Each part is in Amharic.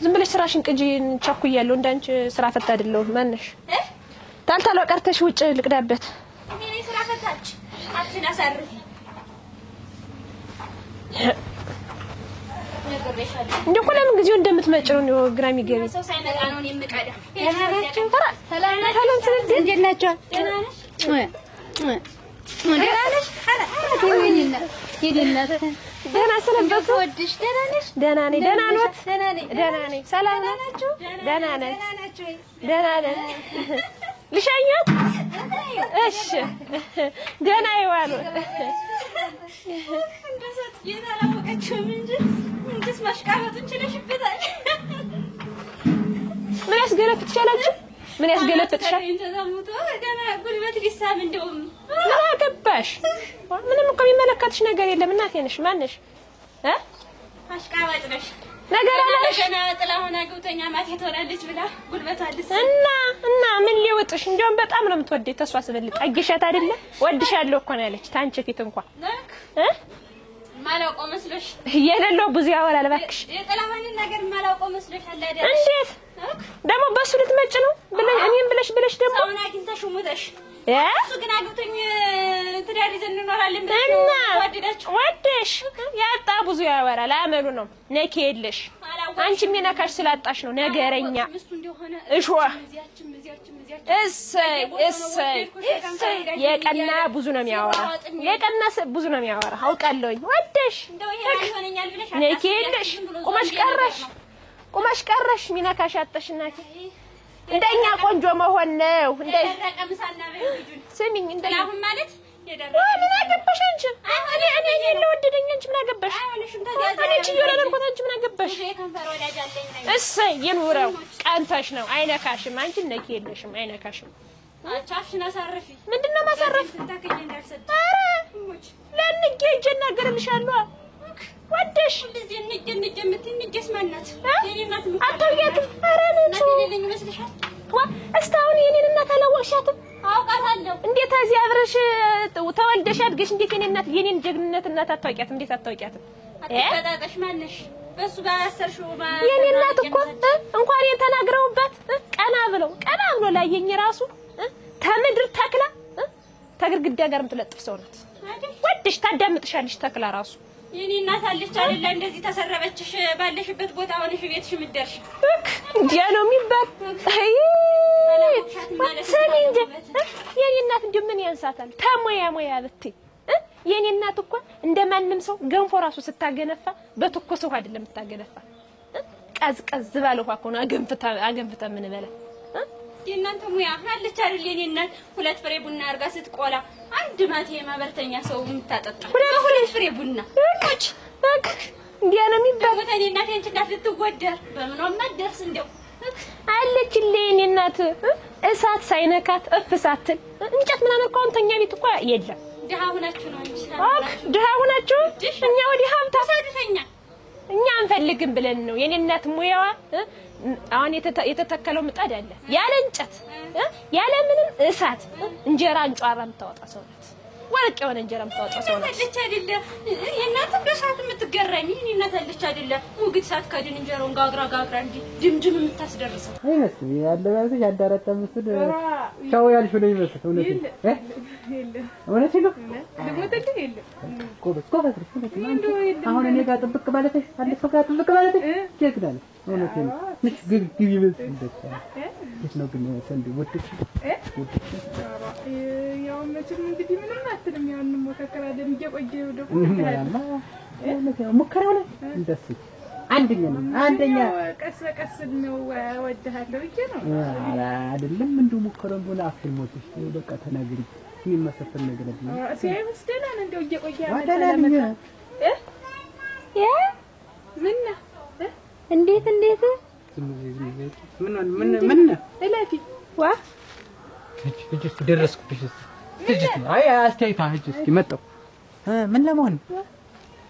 ዝም ብለሽ ስራሽን ቅጂ ቸኩያለሁ እንዳንቺ ስራ ፈታ አይደለም ማነሽ ታልታለው ቀርተሽ ውጭ ልቅዳበት እኔ ስራ ፈታች አፍሽን አሳርፊ እንደው ለምን ጊዜው እንደምትመጭው ነው ግራም ይገቢ ሰው ሳይመጣ ነው የምቀዳ ሰላም ስለዚህ እንዴት ናቸው ደህና ሰነበቱ ወድሽ ደህና ነሽ ደህና ነኝ ደህና ኖት ደህና ነኝ ሰላም ናችሁ ደህና ነኝ ደህና ነኝ ልሻኛት እሺ ደህና ይዋሉ እንደሰት የታላወቀችም እንጂ እንግስ ማሽቃበጥ እንችለሽበታል ምን ያስገለፍት ይችላልችሁ ምን ያስገለፍትሻል እንተዛሙቶ ገና ጉልበት ሊሳም እንደውም ምን አገባሽ ምንም እኮ የሚመለከትሽ ነገር የለም እናቴ ነሽ ማን ነሽ አሽቃባጭ ነሽ ነገር አለሽ ገና ጥላሁን አግብተኛ ማቴ ትሆናለች ብላ ጉልበቷ አልስ እና ምን ሊወጥሽ እንደውም በጣም ነው የምትወደኝ ተስፋ ስበልጥ አግሻት አይደለ ወድሻለሁ እኮ ነው ያለች ታንቺ ፊት እንኳን ማላውቀው መስሎሽ የሌለው ብዙ ያወራል እባክሽ የጥላሁንን ነገር ማላውቀው መስሎሽ አለ አይደል እንዴት ደግሞ በሱ ልትመጭ ነው ብለሽ እኔም ብለሽ ደግሞ ሰውና አግኝተሽ ሙተሽ እሱ ግን አግብቶኝ ትዳር ይዘን እንኖራለን ብለሽ ወደሽ ያጣ ብዙ ያወራል አመሉ ነው ነክ የለሽ አንቺ የሚነካሽ ስላጣሽ ነው ነገረኛ እሾ እሰይ የቀና ብዙ ነው የሚያወራ የቀና ብዙ ነው የሚያወራ አውቃለሁኝ ወደሽ ነክ የለሽ ቁመሽ ቀረሽ ሚነካሽ አጣሽ እናቴ እንደኛ ቆንጆ መሆን ነው እንደረቀምሳና በልጁን ስሚኝ እንደኛ አሁን ማለት ምን አገባሽ አንቺ እኔ የለወደደኝ አንቺ ምን አገባሽ እኔ ይወለደልኩት አንቺ ምን አገባሽ እሰይ ይኑረው ቀንተሽ ነው አይነካሽም አንቺ ነክ የለሽም አይነካሽም አቻፍሽን አሳርፊ ምንድነው ማሳረፍ ታከኝ እንዳልሰጥ ለንጌ እጀናገርልሻለሁ ወደሽ እንደዚህ እንጀ የምትንጀስ ማናት የኔናት አታውቂያትም ኧረ ነቱ ለኔ መስልሻል እስካሁን የኔን እናት አላወቅሻትም አውቃታለሁ እንዴት እዚህ አብረሽ ተወልደሽ አድገሽ እንዴት የኔን ጀግንነት እናት አታውቂያትም እንዴት አታውቂያትም አትቀጣጣሽ ማነሽ በሱ ባሰርሽው የኔ እናት እኮ እንኳን የተናገረውበት ቀና ብሎ ላየኝ ራሱ ተምድር ተክላ ተግርግዳ ጋር ምትለጥፍ ሰው ናት ወደሽ ታዳምጥሻለሽ ተክላ ራሱ የኔ እናት አለች አይደል እንደዚህ ተሰረበችሽ ባለሽበት ቦታ ሆነሽ ቤትሽ ምደርሽ እንዲያ ነው የሚባል አይ ሰሚንጀ የኔ እናት እንደው ምን ያንሳታል ተሞያ ብትይ የኔ እናት እኮ እንደማንም ሰው ገንፎ ራሱ ስታገነፋ በትኩስ ውሃ አይደለም ታገነፋ ቀዝቀዝ ባለ ውሃ እኮ ነው አገንፍታ ምን በላ የእናንተ ሙያ አለች አይደል የኔ እናት ሁለት ፍሬ ቡና አርጋ ስትቆላ አንድ ማቴ ማበርተኛ ሰው የምታጠጣ ሁለት ፍሬ ቡና በቃ እንዲያ ነው የሚባል ወተኔ እናቴ አንቺ እንዳትወደር በምንም ማደርስ እንደው አለችልኝ የኔ እናት እሳት ሳይነካት እፍሳትን እንጨት ምናምን እኮ አንተኛ ቤት እኮ የለም ደሃ ሆናችሁ ነው እንጂ ደሃ ሆናችሁ እኛ ወዲህ ሀብታ ሳድፈኛ እኛ አንፈልግም ብለን ነው የኔ እናት ሙያዋ አሁን የተተከለው ምጣድ አለ ያለ እንጨት ያለ ምንም እሳት እንጀራ እንጫራ የምታወጣ ሰው ናት ወርቅ የሆነ እንጀራ የምታወጣ ሰው ናት አለች አይደለ የእናት በሰዓት የምትገረሚ የኔ እናት አለች አይደለ ሙግት ሰዓት ከድን እንጀራውን ጋግራ እንዲ ድምድም የምታስደርሰው አይነት ያለባበስ ያዳራታ ምስል ቻው ያልሽ ነው ይመስል እውነት ነው ልሞትልህ የለ ኮበስ አሁን እኔ ጋር ጥብቅ ማለትሽ አንድ ሰው ጋር ጥብቅ ማለትሽ ይችላል እውነት ነው ምሽ ግብ ይመስል እንዴት ነው ግን ሰንዲ ወጥሽ ያው መቼም እንግዲህ ምንም አትልም ያው እንሞካከራለን እየቆየሁ ደግሞ ሙከራ ነው እንደሱ አንደኛ ቀስ በቀስ ነው ወደሃለሁ እጄ ነው አይደለም እንዱ ሙከራውን ብላ አፍልሞትሽ በቃ ተናግሪ የሚመሰፈል ነገር ነው ሲያይመስደና እንደው እየቆየ ወደላልኝ ምን እንዴት ምን እላፊ ዋ እጅ ደረስኩብሽ እጅ አይ አስተያይታ እጅ እስኪ መጣው ምን ለመሆን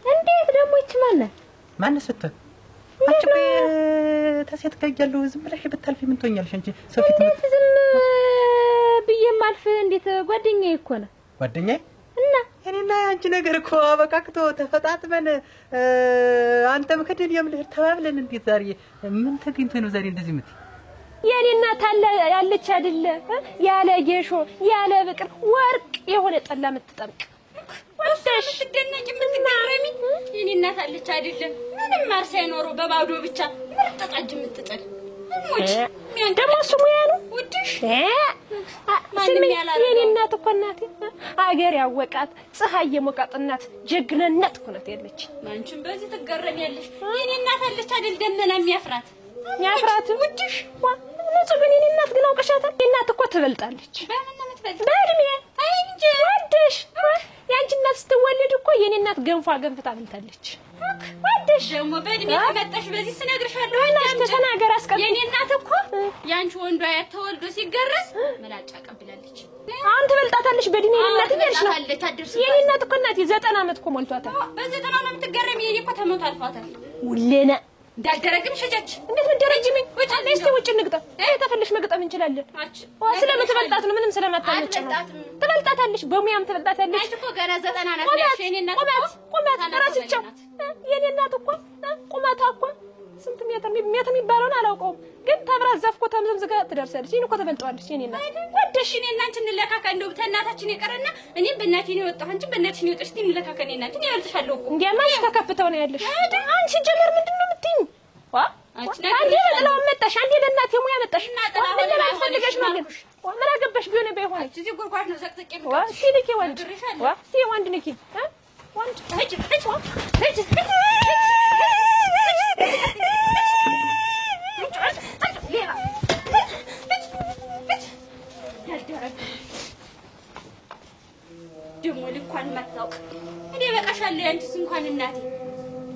እንዴት ደግሞ ይችላል ማን ሰተ አንቺ ተሴት ጋር ያለው ዝም ብለሽ ብታልፊ ምን ትሆኛለሽ አንቺ ሰው ፊት ዝም ብዬ ማልፍ እንዴት ጓደኛዬ እኮ ነው ጓደኛዬ እና እኔና አንቺ ነገር እኮ አበቃክቶ ተፈጣጥመን አንተም ከደል የምልህ ተባብለን እንዴት ዛሬ ምን ተገኝቶ ነው ዛሬ እንደዚህ ምት የኔ እናት አለ ያለች አይደለ ያለ ጌሾ ያለ ብቅር ወርቅ የሆነ ጠላ ምትጠምቅ ወደሽ ትደነቂ ምትገረሚ የኔ እናት አለች አይደለ ምንም ማር ሳይኖረው በባዶ ብቻ ምርጥጣጅ ምትጠል ሞች ደሞ ስሙያ ነው ወድሽ ማንም ያላረው የኔ እናት እኮ እናቴ አገር ያወቃት ፀሐይ የሞቃት እናት ጀግነነት እኮ ናት ያለች አንቺም በዚህ ትገረሚያለሽ የኔ እናት አለች አይደል ደመና የሚያፍራት ያፍራት ወድሽ ለሱ ግን የኔ እናት ግን አውቀሻታል እናት እኮ ትበልጣለች በምን ነው የምትበልጥ በእድሜ አይ እንጂ ወድሽ ያንቺ እናት ስትወለድ እኮ የኔ እናት ገንፋ ገንፍታ በልታለች ወድሽ ደግሞ በእድሜ ከመጣሽ በዚህ ስነግርሻለሁ አንቺ ተናገር አስቀር የኔ እናት እኮ ያንቺ ወንዷ ያተወልዶ ሲገረስ መላጫ ቀብላለች አንተ በልጣታለሽ በእድሜ እናት ይልሽ ነው የኔ እናት እኮ እናት 90 ዓመት እኮ ሞልቷታል በ90 ዓመት ትገረሚ የኔ እኮ ተሞት አልፏታል ውሌና እንዳልደረግም ሸጀች እንዴት ምትደረጅሚ እስቲ ውጭ እንግጠም ተፈልሽ መግጠም እንችላለን ስለምትበልጣት ነው ምንም ስለማታመጭ ነው ትበልጣታለሽ በሙያም ትበልጣታለሽ አንቺ እኮ ገና 90 ናት ያሽ የኔ እናት ቁመት ራስቸው የኔ እናት እኮ ቁመቷ እኮ ስንት ሜትር የሚባለውን አላውቀውም ግን ተብራዛፍኮ ተምዘምዝጋ ትደርሳለች ይሄን እኮ ተበልጣዋለች የኔ እናት ወደሽ እኔ እና አንቺ እንለካካ እንደው ተናታችን ይቀርና እኔም በእናቴ ነው የወጣሁ አንቺ በእናትሽ ነው የወጣሽ እንለካካ እኔ እና አንቺ ያልተሻለው እኮ እንዲያማሽ ተከፍተው ነው ያለሽ አንቺ ጀመር ምንድነው የምትይኝ አንዴ በጥላው መጣሽ አንዴ ለእናቴ ሙያ መጣሽ ምን ለማፈልገሽ ነው ግን ምን አገባሽ ቢሆን ባይሆን እዚህ ጉርጓድ ነው ዘቅዘቄ ሲልኪ ወንድ ሲ ወንድ ነኪ ወንድ ሂጅ ደሞ ልኳን መጣውቅ እኔ በቃሻለሁ አንቺስ እንኳን እናቴ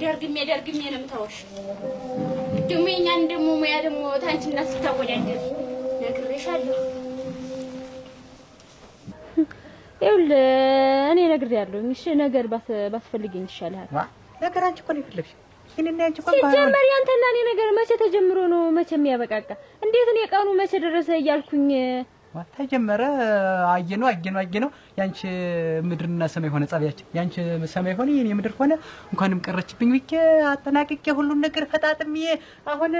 ደርግሜ ነው የምታወሽ ደሞ የኛን ደሞ ሙያ ደሞ ታንቺና ስታወዳደር ነግሬሻለሁ ይውል እኔ ነግሬያለሁ እሺ ነገር ባስፈልግኝ ይሻላል ነገር አንቺ እኮ ነው ይፈልግሽ እኔና አንቺ እኮ ሲጀመር ያንተና እኔ ነገር መቼ ተጀምሮ ነው መቼ የሚያበቃቃ እንዴት ነው የቀኑ መቼ ደረሰ እያልኩኝ ተጀመረ አየነው ያንቺ ምድርና ሰማይ ሆነ ጻቢያችን ያንቺ ሰማይ ሆነ የኔ ምድር ሆነ እንኳንም ቀረችብኝ ብቻ አጠናቅቄ ሁሉን ነገር ፈጣጥሜ አሁን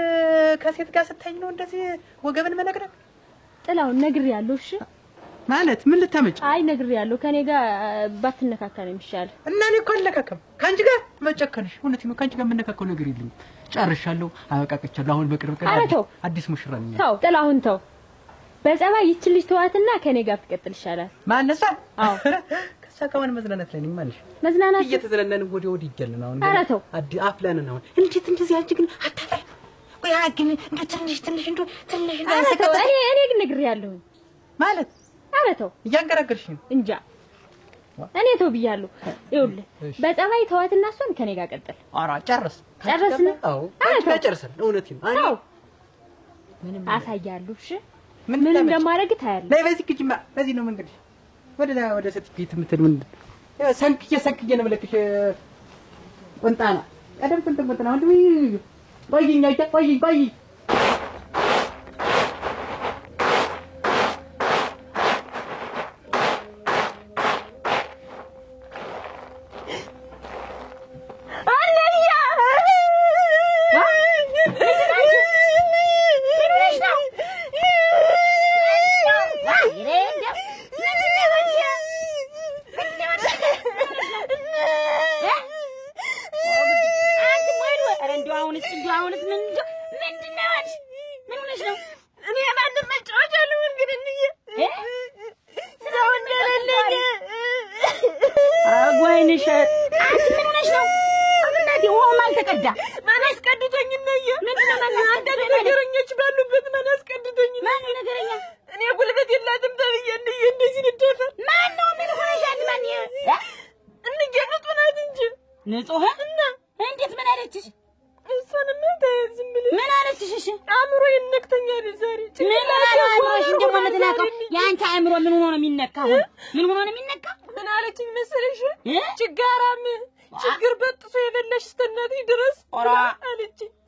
ከሴት ጋር ስታኝ ነው እንደዚህ ወገብን መነቅረቅ ጥላውን ነግሬያለሁ እሺ ማለት ምን ልታመጭ አይ ነግሬያለሁ ከኔ ጋር ባትነካካ ነው የሚሻል እና እኔ እኮ አልነካከም ካንቺ ጋር መጨከንሽ እውነቴን ነው ካንቺ ጋር የምነካከው ነገር የለም ጨርሻለሁ አበቃቅቻለሁ አሁን በቅርብ ቀን አዲስ ሙሽራ ነኝ ተው ጥላውን ተው በጸባይ ይችልሽ ተዋትና ከኔ ጋር ትቀጥል ይሻላል ማነሳ አዎ ከሳካውን መዝናናት ላይ ነኝ ማለሽ መዝናናት እየተዝናናን ወዲ ይገልና አሁን አራተው አፍላንን አሁን እንዴት እንደዚህ አንቺ ግን አታፈሪ ወይ አግን እንደ ትንሽ እንደው ትንሽ አራተው እኔ ግን ነግሬያለሁ ማለት አራተው እያንገራገርሽ ነው እንጃ እኔ ተው ብያለሁ ይኸውልህ በጸባይ ተዋትና እሷን ከኔ ጋር ቀጥል አራ ጨረስን አዎ ጨረስን እውነቴን አዎ ምንም አሳያለሁ እሺ ምን እንደማረግ ታያለህ ላይ በዚህ ግጅማ በዚህ ነው መንገድ ወደ ሰርቲፊኬት የምትል ምን ሰንክዬ ነው መለክሽ ወንጣና ቀደም ወንጣና ወንድ ቆይ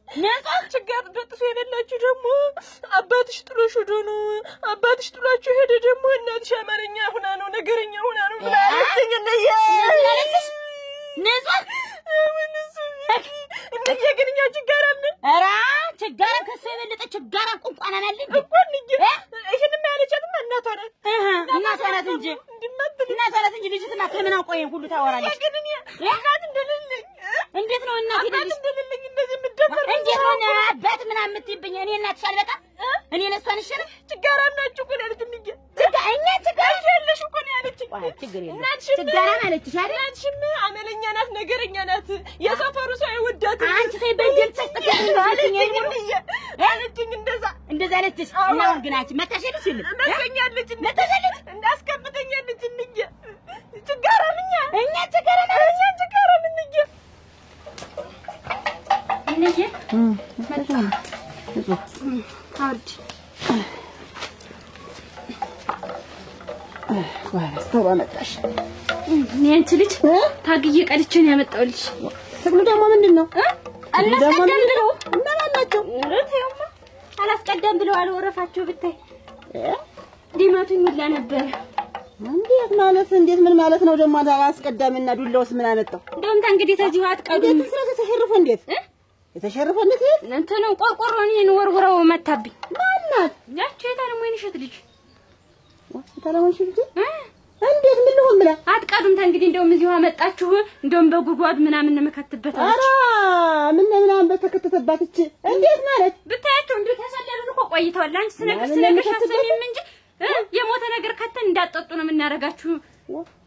ነጻው ችጋር ደጥሶ የሌላችሁ ደግሞ አባትሽ ጥሎሽ ሄዶ ነው አባትሽ ጥሏችሁ ሄደ ደግሞ እናትሽ አማርኛ ሆና ነው ነገረኛ ሆና ነው ብላለችኝ እንደየ ነጻው እንደየ ግንኛ ችጋራም ኧረ ችጋራ ከሰ የበለጠ ችጋራ ቁንቋና ናለኝ እኮ እንጂ ይሄን ያለቻትማ እናቷ ናት እናቷ ናት እንጂ ልጅትና ከምን አውቆይ ሁሉ ታወራለች ግን እኔ እናት እንደሌለኝ እንዴት ነው እናት እንደሌለኝ እንደዚህ ምደፈር እንዴት ነው አባት ምን አምጥብኝ እኔ እናትሽ አልበቃ እኔ ነሷን እሺ ችጋራ ናችሁ እኮ ያለች እንዴ እኛ ችጋራ ያለሽ እኮ ነው ያለች ችግር የለም ችጋራ ማለትሽ አይደል እናትሽም አመለኛ ናት ነገረኛ ናት የሰፈሩ ሰው አይወዳት አንቺ ተይ በደል ተስተካክለኝ ያለችኝ እንደዛ አለችሽ እና አሁን ግን አንቺ መታሸልሽ መተኛለች እንዳስከፍተኛለች እንዴ ችጋራ እኛ ችጋራ ማለት ችጋራ እንዴ እንዴ አውድ ዋላስ ተባመጣሽ እኔ አንቺ ልጅ ታግዬ ቀልቼ ነው ያመጣውልሽ ትግሉ ደግሞ ምንድነው አላስቀደም ብለው እናላላችሁ ረተውማ አላስቀደም ብለው አልወረፋቸው ብታይ ዲማቱኝ ሁላ ነበር እንዴት ምን ማለት ነው ደግሞ አላስቀዳምና ዱላውስ ምን አመጣው እንደውም እንግዲህ ተዚሁ አትቀዱም ስለተሸርፈ እንዴት የተሸረፈ እንዴት እንት ነው ቆርቆሮኔን ወርውረው መታብኝ ማናት ያቺ የታለም ወይንሸት ልጅ ታለማሽ ልጅ እንዴት ምን ልሆን ብላ አትቀዱም እንግዲህ እንደውም እዚሁ አመጣችሁ እንደውም በጉድጓድ ምናምን እንመከትበት አለች ምናምን በተከተተባት እቺ እንዴት ማለት ብታያቸው እንዴ ተሰለሉ እኮ ቆይተዋል አንቺ ስነግርሽ አሰሚም እንጂ የሞተ ነገር ከተን እንዳጠጡ ነው የምናረጋችሁ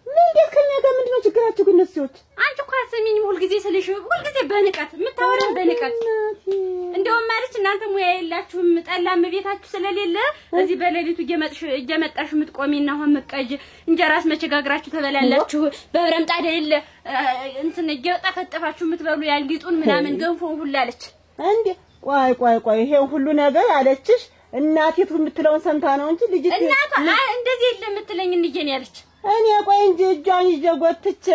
ምን እንዴት ከኛ ጋር ምንድነው ችግራችሁ ግን ነስዮች አንቺ እኮ አሰሚኝም ሁሉ ጊዜ ስለሽ ሁሉ ጊዜ በንቀት የምታወራው በንቀት እንደውም ማለት እናንተ ሙያ የላችሁም ጠላም ቤታችሁ ስለሌለ እዚህ በሌሊቱ እየመጣሽ ምትቆሚና አሁን መቀጅ እንጀራስ መቸጋግራችሁ ተበላላችሁ በብረምጣ አይደል እንትን እየጠፈጠፋችሁ ምትበሉ ያልጊጡን ምናምን ገንፎ ሁሉ አለች እንዴ ቆይ ይሄን ሁሉ ነገር አለችሽ እናቲቱ የምትለውን ሰምታ ነው እንጂ ልጅት እናቷ እንደዚህ የለም የምትለኝ እንየን ያለች እኔ ቆይ እንጂ እጇን ይዤ ጎትቼ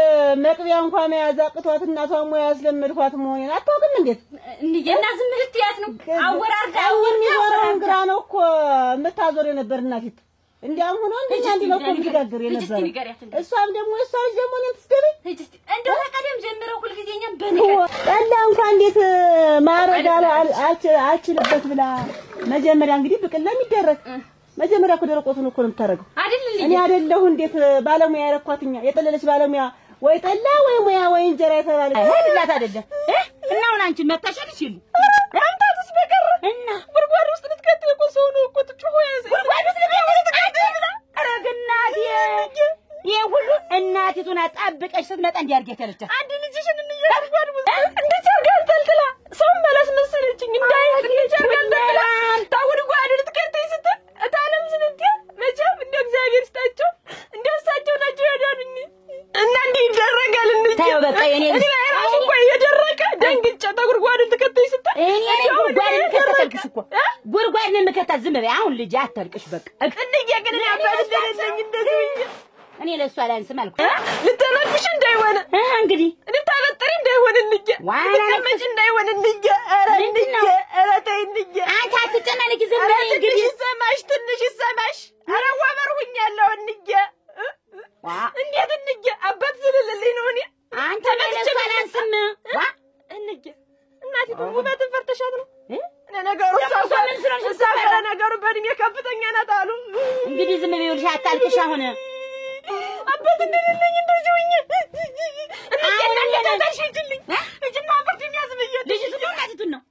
መቅቢያ እንኳን መያዝ አቅቷት እናቷ ሙያ ያስለምድኳት መሆኔን አታውቅም እንዴት እንየና ዝም ልትያት ነው አወራርዳ የሚዞረውን ግራ ነው እኮ የምታዞር የነበር እናቲቱ እንዲያም ሆኖ እንደኛ እንዲለው እኮ ምትጋግር የነበር እሷም ደግሞ እሷ ልጅ ደግሞ ነው ትስደብ እንደው ከቀደም ጀምረው ሁሉ ጊዜኛ በንቀት ጠላ እንኳን እንዴት ማረጋ አልችልበት ብላ መጀመሪያ እንግዲህ ብቅላ የሚደረግ መጀመሪያ እኮ ደረቆቱን እኮ ነው የምታረገው አይደል እኔ አይደለሁ እንዴት ባለሙያ ያረኳትኛ የጠለለች ባለሙያ ወይ ጠላ ወይ ሙያ ወይ እንጀራ የተባለ አይደላት አይደለም እና አሁን አንቺ መታሸልሽ ይሉ አንተስ በቀር እና ጉርጓድ ውስጥ ልትከት እኮ ሰው ነው እኮ ትጮህ ያዘ ጉርጓድ ውስጥ ልትከት አረግናት ይሄ ሁሉ እናቲቱን አጣብቀሽ ስትመጣ እንዲያርገት ያለቻ አንድ ልጅሽን እንየርጓድ ውስጥ እንድቻርጋል ተልትላ ሰው መለስ መሰለችኝ እንድቻርጋል ተልትላ ታውርጓድ ልትከተይ ስትል እታለም ዝንት መቼም እንደ እግዚአብሔር ስታቸው እንደሳቸው ናቸው ያዳኑኝ እና እንዲህ ይደረጋል ታየው በቃ የኔ ልጅ ራሱ እኮ የደረቀ ደንግጬ ተጉርጓድ ልትከተይ ስትል እኔ ጉርጓድ ልከተልክሽ እኮ ጉርጓድ ነው የምከታት ዝም በይ አሁን ልጅ አታልቅሽ በቃ እንዴ ግን አባል እንደሌለኝ እንደዚህ እኔ ለሷ ላንስም አልኩ ልተነፍሽ እንዳይሆን እንግዲህ ልታበጥሪ እንዳይሆን እንጂ ልትመጭ እንዳይሆን እንጂ ኧረ ተይ እንጂ አንቺ አትጨናነቂ ዝም በይ እንግዲህ ትንሽ ይሰማሽ ኧረ ወበርሁኛለሁ እንጂ እንዴት እንጂ አባት ስለሌለኝ ነው እኔ አንተ ለሷ ላንስም እንጂ እናቴ ውበትን ፈርተሻት ነው ነገሩ ነገሩ በእድሜ ከፍተኛ ናት አሉ እንግዲህ ዝም በይ ልሽ አታልቅሽ አሁን አባት እንደሌለኝ እንደዚህ ሆኜ እና ታሽልኝ እጅና አባት የሚያዝብኝ ልጅቱ ነው እናቲቱን ነው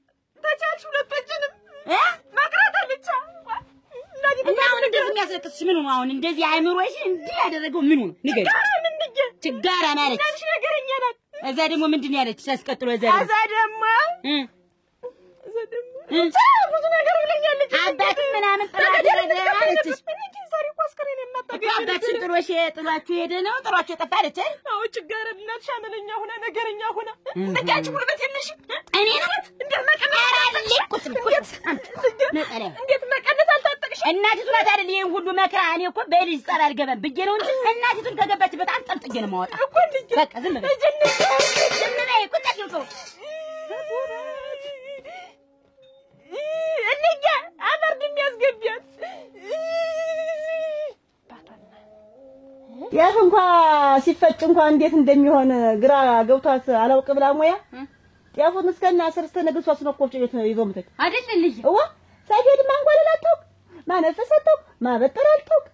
ታቻልሽ ሁለቶችንም መቅረት አለች እና አሁን እንደዚህ የሚያስለቅስሽ ምን ነው አሁን እንደዚህ አይምሮሽ እንዲህ ያደረገው ምን ነው ንገሪ ችጋራ ማለት ታሽ ነገርኛ ናት እዛ ደግሞ ምንድነው ያለች አስቀጥሎ እዛ ደግሞ ብዙ ነገር ብለኛለች አባት ምናምን ጥራት አለችሽ ዛሬ እኮ አስከሬን የማታገኝ አባትሽን ጥሏችሁ ሄደ ነው ጥሏችሁ የጠፋለች አዎ ችጋራ እናትሽ አመለኛ ሆና ነገረኛ ሆና እንደያች ጉልበት የለሽ እኔ ናት እንዴት መቀነት አልታጠቅሽ እናቲቱ ናት አይደል ይሄን ሁሉ መከራ እኔ እኮ በልጅ ጸራ አልገባም ብዬ ነው እንጂ እናቲቱን ከገባችበት አንጠልጥዬ ነው የማወጣ እኮ ልጅ በቃ ዝም በይ ቁጭ አድርጊው ጤፍ እንኳን ሲፈጭ እንኳን እንዴት እንደሚሆን ግራ ገብቷት አላውቅ ብላ ሙያ ጤፉን እስከና ስርስተ ነገሷ ስነቆፍጭ ቤት ይዞ ምትክ አይደል ልጅ እዋ ሰፌድ ማንጓለል አታውቅ ማነፈስ አታውቅ ማበጠር አታውቅ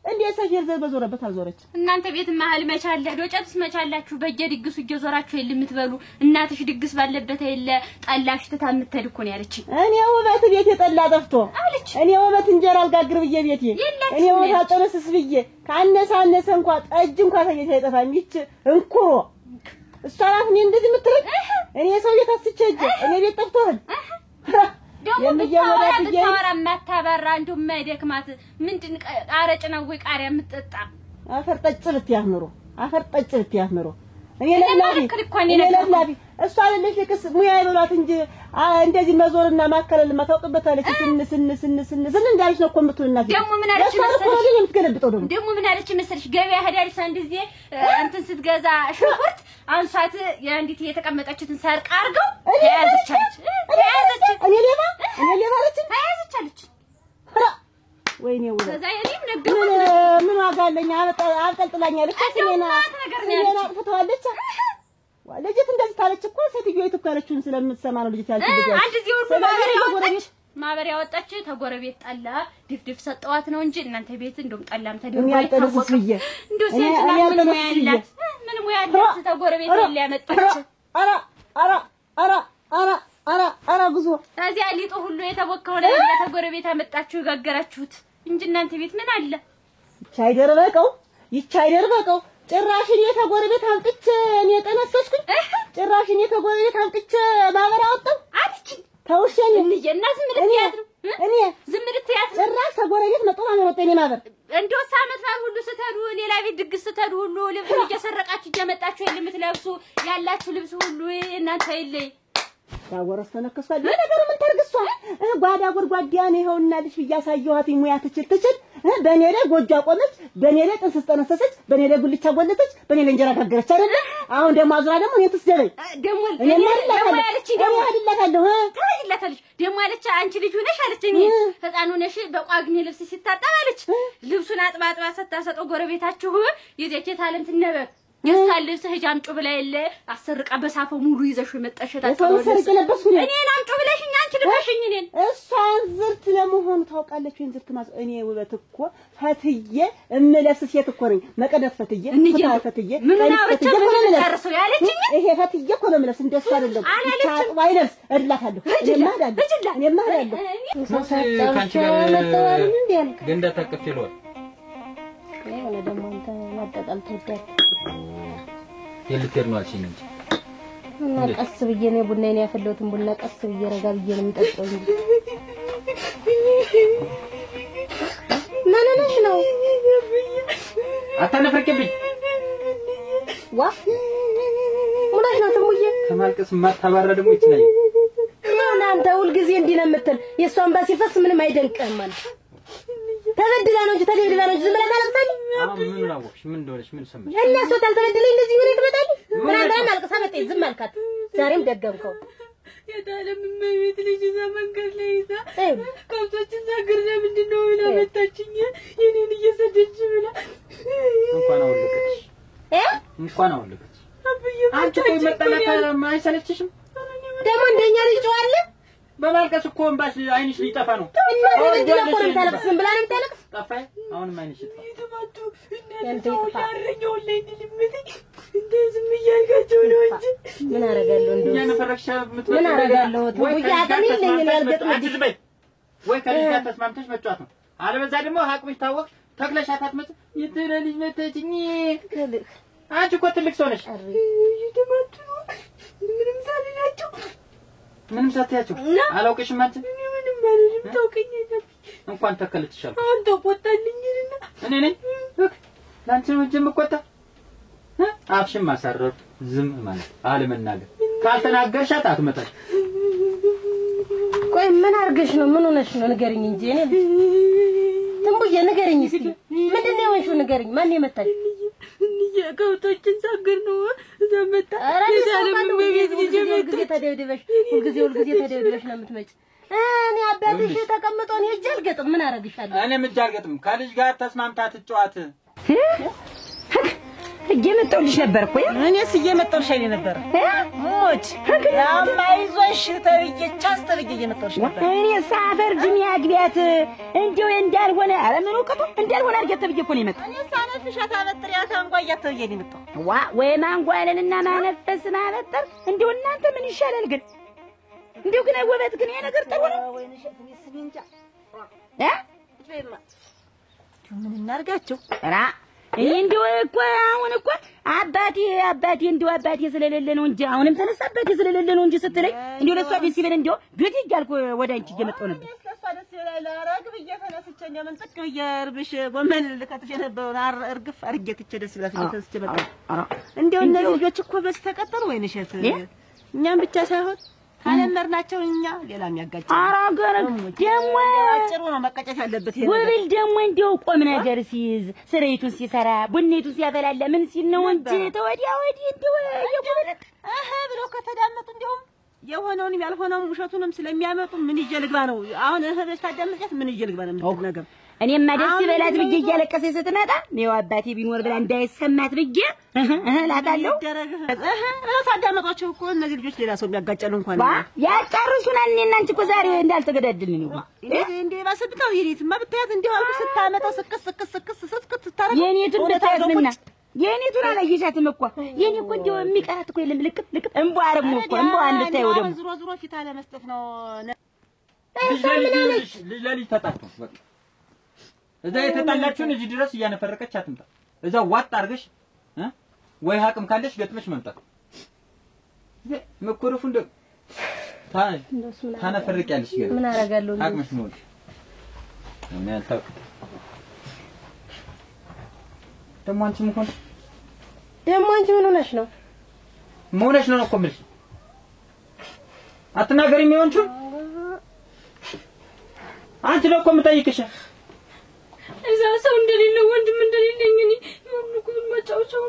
እንዴ ሰፌድ በዞረበት አልዞረች እናንተ ቤት መሀል መቻለ ዶጨትስ መቻላችሁ በየድግሱ እየዞራችሁ የምትበሉ እናትሽ ድግስ ባለበት አይለ ጠላሽ ተታምተድ እኮ ነው ያለች እኔ ውበት ቤት የጠላ ጠፍቶ እኔ ውበት እንጀራ አልጋግር ብዬ ቤቴ እኔ ውበት አጠረስስ ብዬ ካነሳነሰ እንኳን ጠጅ እንኳን ተየት አይጠፋም ይች እንኩሮ እሷራፍ እኔ እንደዚህ ምትረግ እኔ ሰው ቤት አስቸጀ እኔ ቤት ጠፍቶህን ደሞ ብታወራ ማታበራ እንደም ማይደክማት ምንድን አረጭ ነው ወይ ቃሪያ የምትጠጣ አፈር ጠጭልት ያምሮ እኔ ለላቢ እሷ አይደለሽ ከስ ሙያ ይበሏት እንጂ እንደዚህ መዞርና ማከለል ማታውቅበታለች ስን እንዳልሽ ነው እኮ የምትውልና ደሞ ምን አለች መሰለሽ ደሞ ምን አለች መሰለሽ ገበያ ሄዳለች አንድ ጊዜ እንትን ስትገዛ ሽንኩርት አንሷት የአንዲት የተቀመጠችትን ሰርቅ አርገው ያዘቻለች እኔ ሌባ ያዘቻለች ወይኔ ወላ ከዛ የኔም ነገር ምን ዋጋ አለኝ አብጠልጥላኛለች ከስሜና አጥፍተዋለች ልጅት እንደዚህ ታለች እኮ ሴትዮዋ የተካለችውን ስለምትሰማ ነው ልጅት ያልተደገ አንድ ዚህ ሁሉ ማበሪያ ወጣች ተጎረቤት ጠላ ድፍድፍ ሰጠዋት ነው እንጂ እናንተ ቤት እንደውም ጠላም ተደርጎ ያልጠረስስ ብዬ እንደው ሴት ምን ሙያ ያላት ተጎረቤት ሊያመጣች አራ ጉዞ ታዲያ ሊጦ ሁሉ የተወከው ነው ተጎረቤት አመጣችሁ ጋገራችሁት እንጂ እናንተ ቤት ምን አለ ይቻይደርበቀው ጭራሽን የተጎረቤት አምጥቼ እኔ ጠነሰስኩኝ ጭራሽን የተጎረቤት አምጥቼ ማበራ ወጣው አለች ተውሸኝ እንየና ዝም ልትያት ነው እኔ ዝም ልትያት ጭራሽ ተጎረቤት መጥቶ ማመጣኝ እኔ ማበር እንደው ሳመት ባል ሁሉ ስተዱ ሌላ ቤት ድግስ ስተዱ ሁሉ ልብስ እየሰረቃችሁ እየመጣችሁ የምትለብሱ ያላችሁ ልብስ ሁሉ እናንተ ይለይ ታወረስ ተነከሷል ለነገሩ ምን ተርግሷ ጓዳ ጉርጓዲያ ነው ይኸውና ልጅ ያሳየኋት ሙያ ትችል በኔ ላይ ጎጆ አቆመች በኔ ላይ ጥንስስ ጠነሰሰች በኔ ላይ ጉልቻ ጎለተች በኔ ላይ እንጀራ ጋገረች አይደል አሁን ደሞ አዝራ ደሞ እኔ ትስደበኝ ደሞ ያለች ደሞ አይደላታለሁ ታይላታለች ደሞ አለች አንቺ ልጅ ሆነሽ አለች እኔ ህፃን ሆነሽ በቋግኝ ልብስ ሲታጠብ አለች ልብሱን አጥባጥባ ሰጣሰጠው ጎረቤታችሁ የዘቼ ታለም ትነበብ የሳል ልብስ ህጃምጩ ብላ የለ አሰርቃ በሳፈው ሙሉ ይዘሽ የመጣሽ ታጣው እኔን አምጩ ብለሽኝ አንቺ ልበሽኝ እኔን እሷን ዝርት ለመሆኑ ታውቃለች ወይ ዝርት ማስ እኔ ውበት እኮ ፈትዬ እምለብስ ሴት እኮ ነኝ መቀደስ ፈትዬ ፈትዬ ምን አውርቼ ምን ጨርሰው ያለችኝ ይሄ ፈትዬ እኮ ነው የምለብስ እንደሱ አይደለም ታጥባ አይለብስ እድላታለሁ እኔማ አይደለም ካንቺ ጋር ገንዳ ተቀፍ ይሏል እኔ ደግሞ አንተ ማጠቃል ተወዳል የልትር ነው አልሽኝ እንጂ እና ቀስ ብዬ ነው ቡናዬን ያፈለውትን ቡና ቀስ ብዬ ረጋ ብዬ ነው የምጠጣው እንጂ ማንነሽ ነው አታነፈርቅብኝ ዋ ሙላሽ ነው ተሙዬ ከማልቀስ ማታባራ ደግሞ ይችላል እና አንተ ሁሉ ጊዜ እንዲህ ነው የምትል የሷን ባሲፈስ ምንም አይደንቅም ማለት ተበድላ ነው እንጂ ተደብድባ ነው ዝም ብላ ታለቅሳለች አሁን ምን ላወቅሽ ምን እንደሆነሽ ምን ሰማሽ እና እሷ ታልተበድለኝ እንደዚህ ሆነ ትመጣለች ምናምን አልቅሳ መጣች ዝም አልካት ዛሬም ደገምከው የታለም መቤት ልጅ እዛ መንገድ ላይ ይዛ ከብቶችን ሳግር ለምንድን ነው ብላ መጣችኝ የኔን እየሰደች ብላ እንኳን አወለቀች አንቺ ቆይ መጣላት አይሰለችሽም ደግሞ እንደኛ ልጅ ጨዋለ በማልቀስ እኮ እንባሽ አይንሽ ሊጠፋ ነው እና ለምን ታለቅስ ዝም ብላ ነው ታለቅስ ጠፋይ አሁን አይንሽ ይጠፋ ይተማቱ እናንተ ያረኛው ላይ ልምት እንደዚህ እያልጋቸው ነው እንጂ ምን አረጋለሁ እንደው ያነፈረክሽ ምን አረጋለሁ ወይ ያቀም ይለኝ ያልገጥም አትዝበይ ወይ ከልጅ ጋር ተስማምተሽ መጫወት ነው አለበዛ ደግሞ ሀቅሽ ታወቅ ተክለሻት አትመጭ ይተረልጅ መተችኝ አንቺ እኮ ትልቅ ሰው ነሽ ይተማቱ ምንም ሳልላቸው ምንም ሳትያቸው አላውቅሽም አንቺ ምንም ማለት ታውቀኝ እንኳን ተከለትሻል አንተ ቆጣልኝና እኔ ነኝ ላንቺ ነው ጀም ቆጣ አፍሽም ማሳረፍ ዝም ማለት አለመናገር ካልተናገርሻት አትመጣሽ ቆይ ምን አርገሽ ነው ምን ሆነሽ ነው ንገሪኝ እንጂ እኔ ትንቡዬ ንገሪኝ እስኪ ምንድነው የሆንሽው ንገሪኝ ማን የመታሽ የከብቶችን ሳግር ነው ዘመጣ የዛለም በቤት ልጅ ሁልጊዜ ተደብድበሽ ነው የምትመጪ እኔ አባትሽ ተቀምጦ ነው እጅ አልገጥም ምን አረግሻለሁ እኔ ምን አልገጥም ከልጅ ጋር ተስማምታ ትጫዋት እየመጣሁልሽ ነበር እኮ እኔስ እየመጣሁልሽ አይደል ነበር ሞች ያማይዞሽ ተይቻስ ተብዬ እየመጣሁልሽ ነበር እኔ ሳፈር ድም ያግቢያት እንዴው እንዳልሆነ አለምን ወቀቱ እንዳልሆነ አርገት ተብዬ እኮ ነው የመጣው እኔ ሳነፍሻ ታበጥሪያ ታንጓያ ተብዬ ነው የመጣው ወይ ማንጓለንና ማነፈስ ማበጠር እንዴው እናንተ ምን ይሻላል ግን እንዴው ግን ወበት ግን ይሄ ነገር ጥሩ ነው ወይ ነሽ ስሚንጃ ምን እናርጋቸው ራ እንዴው እኮ አሁን እኮ አባቴ እንዴው አባቴ ስለሌለ ነው እንጂ አሁንም ተነሳ አባቴ ስለሌለ ነው እንጂ ስትለኝ እንዴው ለሷ ደስ ይበል እንዴው ቤት ይጋልኩ ወደ አንቺ እየመጣሁ ነበር ለሷ ደስ ይላል አራግብ እየተነስቼ እንደምን ጥቅ እየርብሽ ጎመን ልከትሽ ነበር እርግፍ አርጌ ትቼ ደስ ይላል ተነስቼ መጣ እንዴው እነዚህ ልጆች እኮ በስተቀጠሉ ወይ ነሽት እኛም ብቻ ሳይሆን ካለመርናቸው እኛ ሌላም ያጋጭ አራገረ ደሞ አጭሩ ነው መቀጨት ያለበት ይሄ ወብል ደሞ እንደው ቆም ነገር ሲይዝ ስሬቱን ሲሰራ ቡኔቱን ሲያፈላለ ምን ሲል ነው እንጂ ተወዲያ ወዲህ እንደው የቁብለት ብሎ ከተዳመጡ እንደውም የሆነውንም ያልሆነውም ውሸቱንም ስለሚያመጡ ምን ይጀልግባ ነው አሁን እህበሽ ታዳምጫት ምን ይጀልግባ ነው ነገር እኔማ ደስ ይበላት ብዬ እያለቀሰች ስትመጣ ነው አባቴ ቢኖር ብላ እንዳይሰማት ብዬ ላታለው ታዳመጣቸው እኮ እነዚህ ልጆች ሌላ ሰው የሚያጋጨሉ እንኳን ያጫርሱናል እኔና አንቺ እኮ ዛሬ እንዳልተገዳደልን ነው እንዴ ባሰብታው ይሪትማ ብታያት እንደው አልኩ ስታመጣው ስክስ ታረጋ የኔቱን በታዝምና የኔቱን አላየሻትም እኮ የኔ እኮ እንደው የሚቀራት እኮ የለም ልቅጥ እንቧ አረም እኮ እንቧ አንብታየው ደግሞ ዙሮ ፊት አለ መስጠት ነው ልጅ ተጣጣ በቃ እዛ የተጣላችሁን እዚህ ድረስ እያነፈረቀች አትምጣ እዛው ዋጥ አርገሽ ወይ ሀቅም ካለሽ ገጥመሽ መምጣት መኮረፉ እንደ ታነፈርቂያለሽ ገ ምን አረጋለሁ ሀቅምሽ ነው እኔ አንተ ደሞ አንቺ ምን ሆነሽ ነው እኮ የምልሽ አትናገሪም ይሆንቹ አንቺ ነው እኮ የምጠይቅሽ እዛ ሰው እንደሌለ ወንድም እንደሌለኝ እኔ ሁሉ ማጫወቻው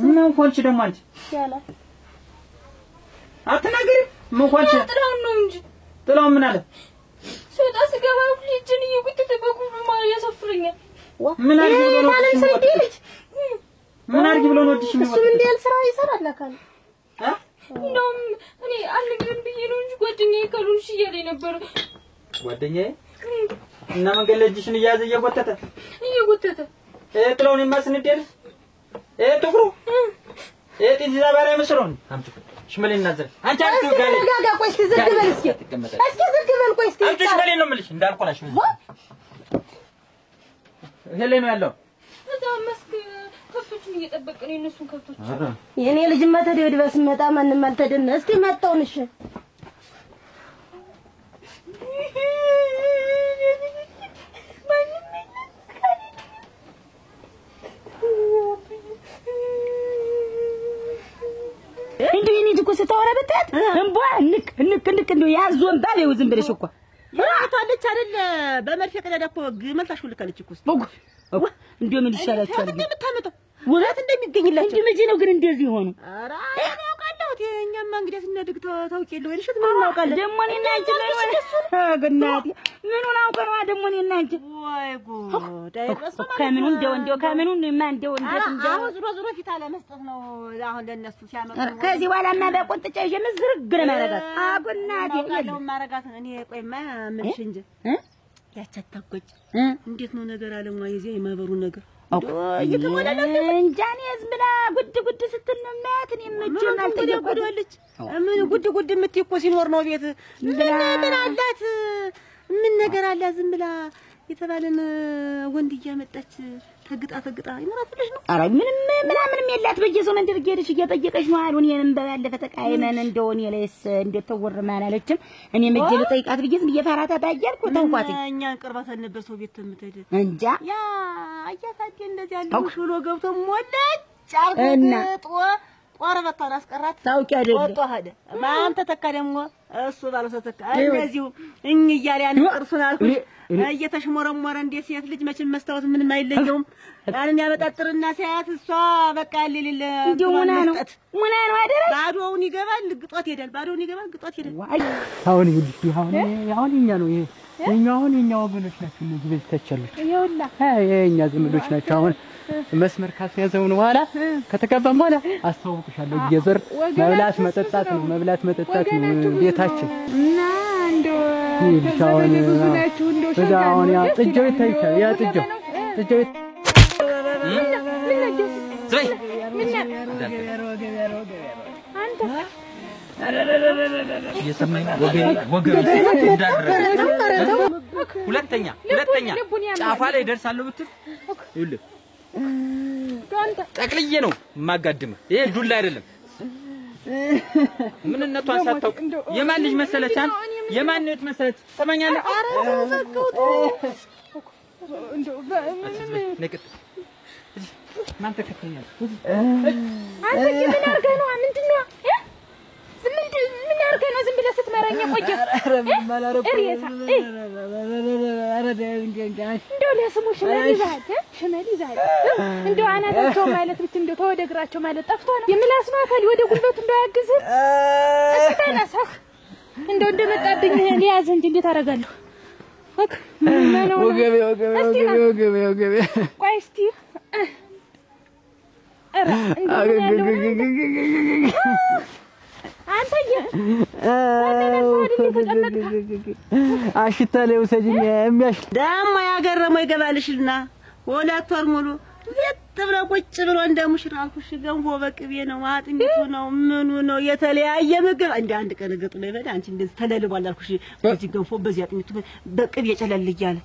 ምን ሆንሽ ደግሞ አንቺ ያላ አትናገሪ ምን ሆንሽ ጥላው ነው እንጂ ጥላው ምን አለ ሶጣ ስገባ ልጅን እየቁጥተ በኩሉ ማር ያሰፍረኛል ምን አርጊ ብሎ ነው ማለት ሰው ልጅ ምን አርጊ ብሎ ነው እድሽ እሱ ምን ያህል ስራ ይሰራል አካል እንደውም እኔ አልነግርም ብዬ ነው እንጂ ጓደኛዬ ካሉንሽ እያለኝ ነበር ጓደኛዬ እና መንገድ ለእጅሽን እያዘ እየጎተተ ጥላውን የማስንደል ጥቁሩ ጢንዚዛ ባሪያ መስሎን አምጪ ሽመሌና ዘር አንቺ አጥቶ ጋር ጋጋ ቆይ እስኪ ዝግ በል እስኪ ዝግ በል ቆይ እስኪ አንቺ ሽመሌ ነው የምልሽ እንዳልቆላሽ ሄሌ ነው ያለው እዛ መስክ ከብቶችን እየጠበቅን የነሱን ከብቶች የኔ ልጅማ ተደብድባ ስመጣ ማንንም አልተደነ እስኪ መጣውንሽ እንዴ እኔ እኮ ስታወራ በታት እንቧ ንክ እንደው ያዞን ባለው ዝም ብለሽ እኮ ያታለች አይደል በመርፌ ቀዳዳ እኮ ግመል ታሽልካለች እኮ እንደው ምን ይሻላችኋል ግን እንደምታመጣው ውበት እንደሚገኝላችሁ እንዴ መቼ ነው ግን እንደዚህ ሆኑ ኧረ ያውቃለሁ እኛማ እንግዲህ ስናድግ ታውቂያለሁ ወይ እሺ ምን እናውቃለን ደሞ እኔና አንቺ ገናቲ ምኑን አውቀው ደሞ እኔና አንቺ ወይ ጉድ አይበስማ ከምኑ እንደው ከምኑ ማን እንደው አሁን ዙሮ ፊት አለ መስጠት ነው አሁን ለነሱ ሲያመጡ ከዚህ በኋላማ በቆንጥጫ ይዤ ምዝርግ ነው ማረጋት አጎናቲ ያለው ማረጋት እኔ ቆይማ ምንሽ እንጂ ያቻታቆጭ እንዴት ነው ነገር አለማ ይዜ የማበሩ ነገር እንጃኔ ዝም ብላ ጉድ ስትል ነው እናት እኔ ምንጭና አልተገደደልች ምን ጉድ የምትይ እኮ ሲኖር ነው ቤት ምን አላት ምን ነገር አለ ዝም ብላ የተባለን ወንድ እያመጣች ተግጣ ይኖራትልሽ ነው ኧረ ምንም የላት በየሰው መንደር ጌድሽ እየጠየቀሽ ነው አሉ እኔንም በባለፈ ተቃይመን እንደውን የለስ እንደተወር ማላለችም እኔ መጀለ ጠይቃት ብዬ ዝም እየፈራታ ባያልኩ ተውቋት እኛን ቅርባት አልነበር ሰው ቤት የምትሄድ እንጃ ያ አያታቴ እንደዚህ ያለው ብሎ ገብቶ ሞለጭ አርጎ ቆርበታ አስቀራት ታውቂ አይደል ወጣ ሄደ ማንተ ተካ ደግሞ እሱ ባለሰው ተካ እንደዚሁ እያለ ያን ጥርሱን አልኩሽ እየተሽሞረሞረ እንደ ሴት ልጅ መቼም መስታወት ምንም አይለየውም ያንን ያመጣጥርና ሲያያት እሷ በቃ ለሌለ ሙና ነው አይደል ባዶውን ይገባል ግጦት ሄዳል ግጦት ሄዳል አሁን ይኸውልሽ አሁን እኛ ነው አሁን የኛ ወገኖች ናቸው እነዚህ በልተቻለች ይውላ የኛ ዘመዶች ናቸው አሁን መስመር ካስያዘውን በኋላ ከተጋባን በኋላ አስተዋውቅሻለሁ እየዞር መብላት መጠጣት ነው ቤታችን እና እንደው ብዙ ናችሁ እንደው ሻውን ያ ጥጃው ይታይቻል ያ ጥጃው ዘይ አንተ የሰማኝ ወገቤ እንዳደረ ሁለተኛ ጫፋ ላይ ደርሳለሁ ብትል ይኸውልህ ጠቅልዬ ነው የማጋድምህ። ይሄ ዱላ አይደለም። ምንነቷን ሳታውቅ የማን ልጅ መሰለች አንተ? የማን ነው መሰለች? ሰማኛለህ? እንደው ነቅጥ ማን ተከተኛል? አንተ ምን አድርገህ ነው? ምንድን ነው? ምን አድርገህ ነው ዝም ብለህ ስትመራኝ ቆየህ? እንደው ለስሙ ሽመል ይዘሃል እንደው አናታቸው ማለት ብቻ እንደው ተወደ እግራቸው ማለት ጠፍቶ ነው የምላስ ነው አካል ወደ ጉልበቱ እንደው ያግዝህ እስኪ ተነሳህ እንደው እንደመጣብኝ ሊያዝ እንጂ እንዴት አደርጋለሁ? ወገቤ ቆይ እስቲ አንተዬ አሽታለው ሰጂኝ የሚያሽ ደማ ያገረመው ይገባልሽልና ወላቱ አርሙሉ ብሎ ቁጭ ብሎ እንደ ሙሽራ አልኩሽ ገንፎ በቅቤ ነው አጥሚቱ ነው ምኑ ነው የተለያየ ምግብ እንደ አንድ ቀን ገጥ ነው ይበል አንቺ እንደዚህ ተለልቧል አልኩሽ በዚህ ገንፎ በዚህ አጥሚቱ በቅቤ ጨለል ይያለ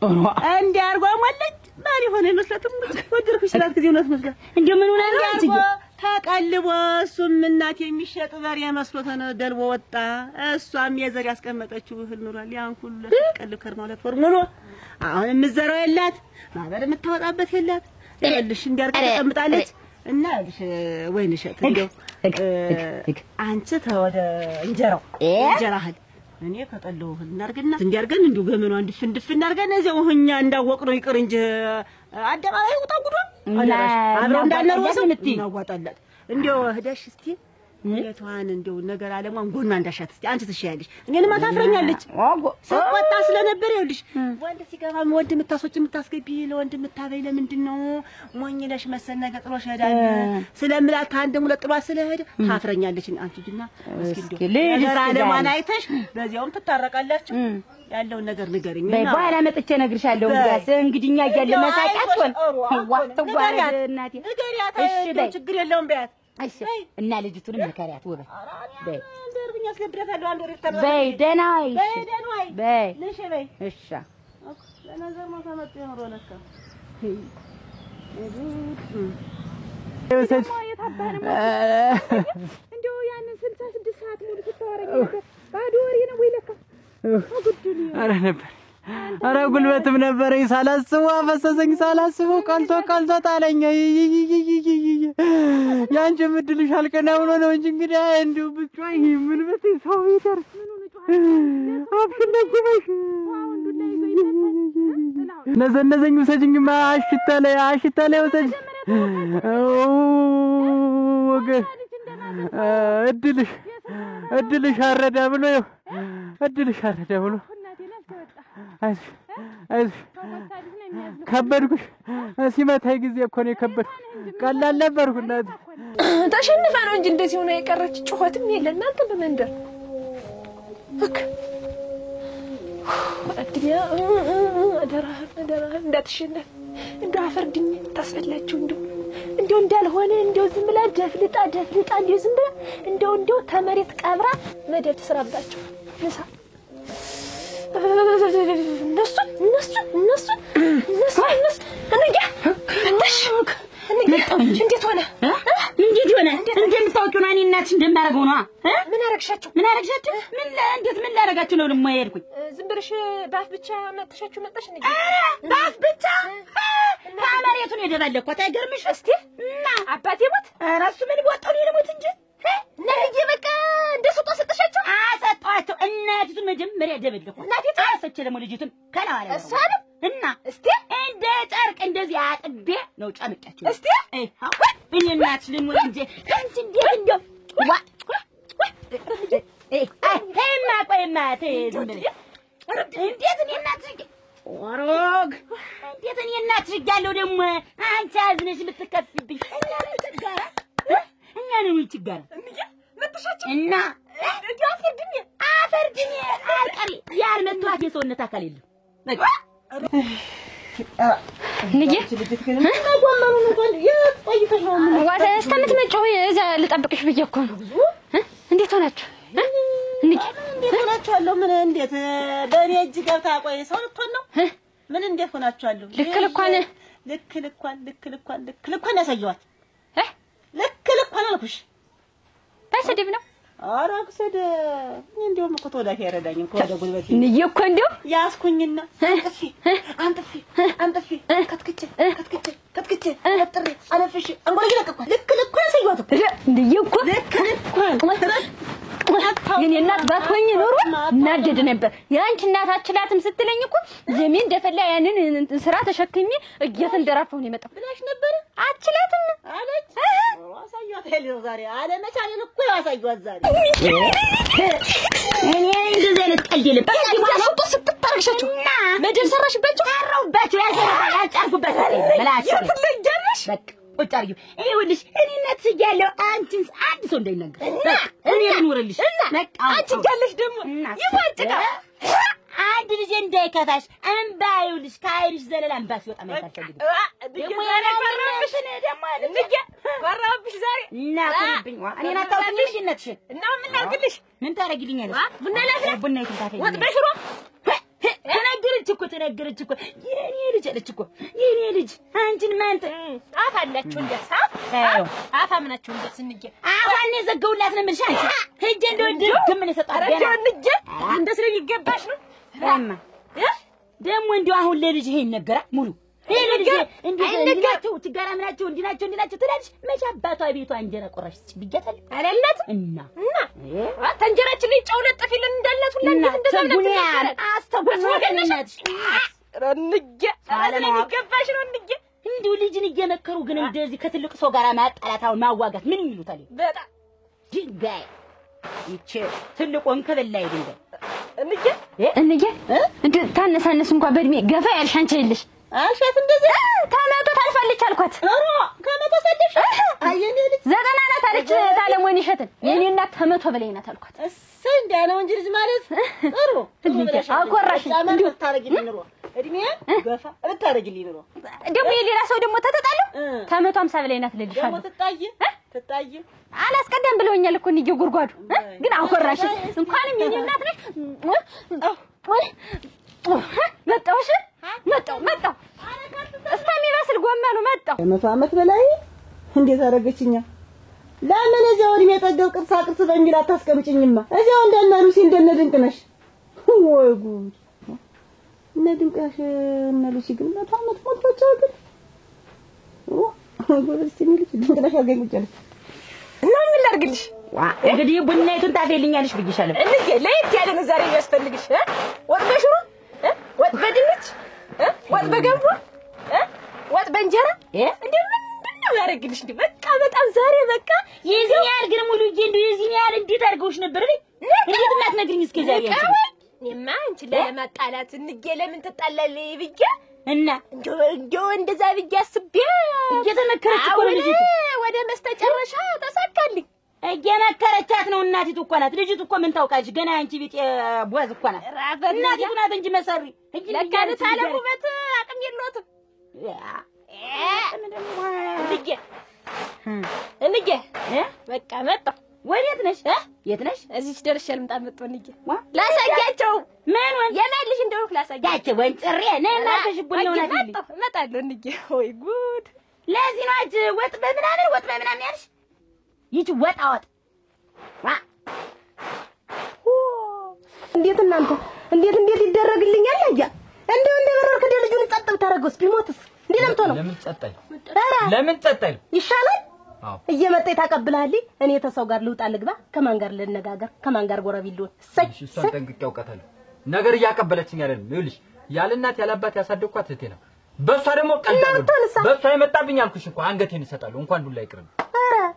እንደ አርጓ ማለት ማን ይሆነ መስለትም ወደርኩሽ ስላት ጊዜ ነው መስለ እንደ ምን ሆነ አንቺ ተቀልቦ እሱም እናት የሚሸጥ በሬ መስሎ ተደልቦ ወጣ እሷም የዘር ያስቀመጠችው እህል ኑሯል ያን ሁሉ ለቀልብ ከርማለት ወርሙሎ አሁን ምዘራው የላት ማበር የምታወጣበት የላት እልሽ እንዲያርቀ ተቀምጣለች እና ወይንሽ እንደው አንቺ ተወደ እንጀራህል እኔ ከጠለው እናርግና እንዲያርገን እንደው ገመኑ አንድ ፍንድፍ እናርገን እዚያው ሆኛ እንዳወቅነው ይቅር እንጂ አደባባይ ውጣ ጉዶ አደራሽ አብረው እንዳነርወሰው እናዋጣላት እንደው ህዳሽ እስቲ ለቷን እንደው ነገር አለማን ጎና እንዳሻት እስቲ አንቺ ትሻያለሽ እኔንማ ታፍረኛለች ሰቆጣ ስለነበር ይኸውልሽ ወንድ ሲገባ ወንድ የምታስወጭ የምታስገቢ ለወንድ የምታበይ ለምንድነው ሞኝነሽ መሰል ነገር ጥሎሽ ሄዳል ስለምላት ከአንድም ሁለት ጥሏት ስለሄደ ታፍረኛለች አንቺ ግና እስኪ ነገር አለማን አይተሽ በዚያውም ትታረቃላችሁ ያለውን ነገር ንገሪኝ በይ በኋላ መጥቼ ነግርሻለሁ እንግዲኛ እያለ መሳቂያችሁን ዋተዋል እናቴ እሺ በይ ችግር የለውም በያት እሺ እና ልጅቱን መከሪያት ወበ በይ እንደርብኛ አስገብራታለሁ አንድ ወሬ ተባለ በይ ደህና አይ በይ ነሽ በይ እሺ ለነገር ነው ተመጣ ነው ሮነካ እንደው ያንን 66 ሰዓት ሙሉ ተወረኝ ነበር ባዶ ወሬ ነው ወይ ለካ አረ ነበር አረ ጉልበትም ነበረኝ ሳላስበው አፈሰሰኝ ሳላስበው ቀልቶ ጣለኝ ያንቺ ምድልሽ አልቀና ብሎ ነው እንጂ እንግዲህ እንደው ብቻይ ምን በተይ ሰው ይደርስ አብሽነ ግበሽ ነዘነዘኝ ወሰጅኝማ አሽታለ ወሰጅ ወገ እድልሽ አረዳ ብሎ አይዞሽ ከበድኩሽ ሲመታይ ጊዜ እኮ ነው የከበድኩ ቀላል ነበርኩ እናት ተሸንፋ ነው እንጂ እንደዚህ ሆነ የቀረች ጩኸትም የለ እናንተ በመንደር እክ አድያ አደራ እንዳትሸነፍ እንደው አፈርድኝ ታስፈላችሁ እንደው እንዳልሆነ እንደው ዝም ብላ ደፍልጣ እንደው ዝም ብላ እንደው ተመሬት ቀብራ መደብ ትስራባችሁ ንሳ እነሱ እንዴት ሆነ እንደምታውቂው ነው እኔ እናትሽ እንደማረገው ነው ምን አረግሻቸው ምን እንዴት ምን ላረጋችሁ ነው ደሞ የሄድኩኝ ዝም ብለሽ ባፍ ብቻ መጥተሽ እንዴ ባፍ ብቻ ካመሬቱን የደባለኩት አይገርምሽ እስቲ እና አባቴ ሞት ራሱ ምን ወጣው ነው ለሞት እንጂ ነብዬ በቃ እንደሱ ተሰጠሻቸው አሰጣቸው እናቲቱን መጀመሪያ ደበለኩ እናቲቱ አሰች ደግሞ ልጅቱን ከላዋለ እሷ ነው እና እስቲ እንደ ጨርቅ እንደዚህ አጥቤ ነው ጫምጫችሁ እስቲ እኔ እናትሽ ልሞት እንጂ አንቺ እንዴት እንደው ዋ ቆይማ ተዝም ብለሽ እንዴት እኔ እናትሽ ወሮግ እንዴት እኔ እናትሽ ያለው ደግሞ አንቺ አዝነሽ ልትከፍብኝ እኛ ነው ይችጋራ እና አፈርድኝ አልቀሪ ያልመጣት የሰውነት አካል የለም ንጌ ማጓመኑ እንኳን የቆይተሽ ነው ወደ እስከምትመጪው እዛ ልጠብቅሽ ብዬ እኮ ነው እንዴት ሆናችሁ ንጌ እንዴት ሆናችኋለሁ ምን እንዴት በእኔ እጅ ገብታ ቆይ ሰው ልትሆን ነው ምን እንዴት ሆናችኋለሁ ልክ ያሳየዋት ልክ አልኩሽ በስድብ ነው አራክሰደ እንደውም እኮ ተወዳፊ ያረዳኝም ከወደ ጉልበቴ ንዬ እኮ እንደው ያስኩኝና አንጥፊ ከትክቼ አጥሬ አለፍሽ አንጎል ይለቀኳል ልክ ያሳየዋት ንዬ እኮ ልክ የኔ እናት ባትሆኝ ኖሮ እናደድ ነበር ያንቺ እናት አችላትም ስትለኝ እኮ ጀሜ እንደፈላ ያንን ስራ ተሸክሜ እየተንደራፈው ነው የመጣው ብላሽ ነበር አችላትም አለች አሳየዋት ሄሎ ዛሬ አለ መቻሌን እኮ ያሳየዋት ዛሬ እኔ እንደዚህ አይነት ቀልድ የለም ያሰጡ ስትታርግሻቸው መደብ ሰራሽባቸው አራውባቸው ያጫርኩበት መላሽ የትለጃለሽ በቃ ቁጭ አርጊው ይኸውልሽ እኔ እናት ያለው አንቺን አንድ ሰው እንዳይናገር በቃ እኔ ልኖርልሽ በቃ አንቺ ያለሽ ደግሞ ይዋጭቃ አንድ ልጅ እንዳይከፋሽ እንባ ይኸውልሽ ካይርሽ ዘለላ እንባ ሲወጣ ማይታፈልግ ደግሞ ያራራሽ ደግሞ ልጅ ወራብሽ ዛሬ እና ኩልብኝ እኔ ናታውኝ ልጅነትሽ እና ምን አርግልሽ ምን ታረጊልኛለሽ ቡና ላፍላ ቡና ይተንታፈኝ ወጥ በሽሮ ተነገረች እኮ የኔ ልጅ አለች እኮ የኔ ልጅ አንቺን ማንተ አፍ አላችሁ እንደሳ አፍ አምናችሁ እንደስ እንጀ አሁን የዘገውላት ነው ምንሽ አንቺ ሄጄ እንደወደድ ምን ይሰጣል ገና እንጀ እንደስ ነው ይገባሽ ነው ረማ ደሞ እንደው አሁን ለልጅ ይሄ ይነገራል ሙሉ ይሄ ልጅ እንዲናቸው ትጋራምናቸው እንዲናቸው ትላለች መቼ አባቷ ቤቷ እንጀራ ቆራሽ ብያታል አለላት እና ተንጀራችን ላይ ጨው ለጥፊልን እንዳላት ሁላ እንዴት እንደዛለ አስተውለሽ ረንጀ አለኝ ይገባሽ ነው እንጀ እንዲው ልጅን እየመከሩ ግን እንደዚህ ከትልቅ ሰው ጋር ማጣላታው ማዋጋት ምን ይሉታል በጣም ድንጋይ ይቼ ትልቁን ከበላይ ድንጋይ እንጀ እንደ ታነሳነስ እንኳን በእድሜ ገፋ ያልሽ አንቺ አይልሽ አልሻት እንደዚህ ታመጡ ታልፋለች አልኳት ከመቶ ሰደሽ አየኔ ልጅ ዘጠና ናት አለች ታለም ወይን ይሸትን የኔ እናት ከመቶ በላይ ናት አልኳት እሰይ እንደ ነው እንጂ ልጅ ማለት ጥሩ አቆራሽ እንዴ ታረጊልኝ ነው እድሜ ገፋ ልታረጊልኝ ነው ደግሞ የሌላ ሰው ደግሞ ተተጣለው ከመቶ 50 በላይ ናት ልልሻለሁ ደግሞ ትጣይ አላስቀደም ብለውኛል እኮ እንጂ ጉርጓዱ ግን አቆራሽ እንኳንም የኔ እናት ነሽ መጣው እስከሚበስል ጎመኑ መጣው ከመቶ ዓመት በላይ እንዴት አረገችኛ ለምን እዚያው እድሜ ጠገብ ቅርሳ በሚል አታስቀምጪኝማ እዚያው እንደነ ሉሲ እንደነ ድንቅነሽ ወይ ጉድ እነ ድንቅነሽ እነ ሉሲ ግን መቶ ዓመት ሞልቷቸው ግን ጎበዝ ሲሚል ድንቅነሽ አገኝቻለሁ እና ምን ላድርግልሽ እንግዲህ ቡናይቱን ታፈልኛለሽ ብዬሻለሁ እንዴ ለየት ያለ ነው ዛሬ ያስፈልግሽ ወጥ በሽሮ ወጥ በድንች ወጥ በገንፎ ወጥ በእንጀራ እንዴ ምንድነው ያረግልሽ እንዴ በቃ በጣም ዛሬ በቃ የዚህ ያህል ግን ሙሉ እንዴ የዚህ ያህል እንዴት አድርገውሽ ነበር እንዴት እናትነግሪኝ እስከ ዛሬ እኔማ አንቺ ለማጣላት እንጌ ለምን ተጣላለይ ብዬ እና እንደው እንደዛ ብዬ አስቤ እየተመከረች እኮ ነው ልጅቱ ወደ መስተጨረሻ ተሳካልኝ እየመከረቻት ነው እናቲቱ እኮ ናት ልጅቱ እኮ ምን ታውቃለች ገና አንቺ ቤት ቦዝ እኮ ናት እናቲቱ ናት እንጂ መሰሪ ለካለ ታለቁበት አቅም የለውም እንዴ በቃ መጣሁ ወዴት ነሽ የት ነሽ እዚች ደርሼ ልምጣ መጣሁ እንዴ ላሳያቸው ምን ወን የማልሽ እንደው ላሳያቸው ወንጭሬ ነና ተሽቡኝ ነው ናት እመጣለሁ እንዴ ወይ ጉድ ለዚህ ነው አንቺ ወጥ በምናምን ያልሽ ይቺ ወጥ አወጥ እንዴት እናንተ እንዴት ይደረግልኛል አያ እንደው እንደበረርክ እንደ ልጁን ጸጥ ብታረገውስ ቢሞትስ እንዴ ለምን ጸጣይ ይሻላል እየመጣ ይታቀብላል እኔ ተሰው ጋር ልውጣ ልግባ ከማን ጋር ልነጋገር ከማን ጋር ጎረቤት ልሆን እሷን ጠንቅቄ አውቃታለሁ ነገር እያቀበለችኝ አይደለም ይኸውልሽ ያለ እናት ያለ አባት ያሳደግኳት እህቴ ነው በሷ ደግሞ ቀልዳለሁ በሷ የመጣብኝ አልኩሽ እኮ አንገቴን እሰጣለሁ እንኳን ዱላ ይቅርም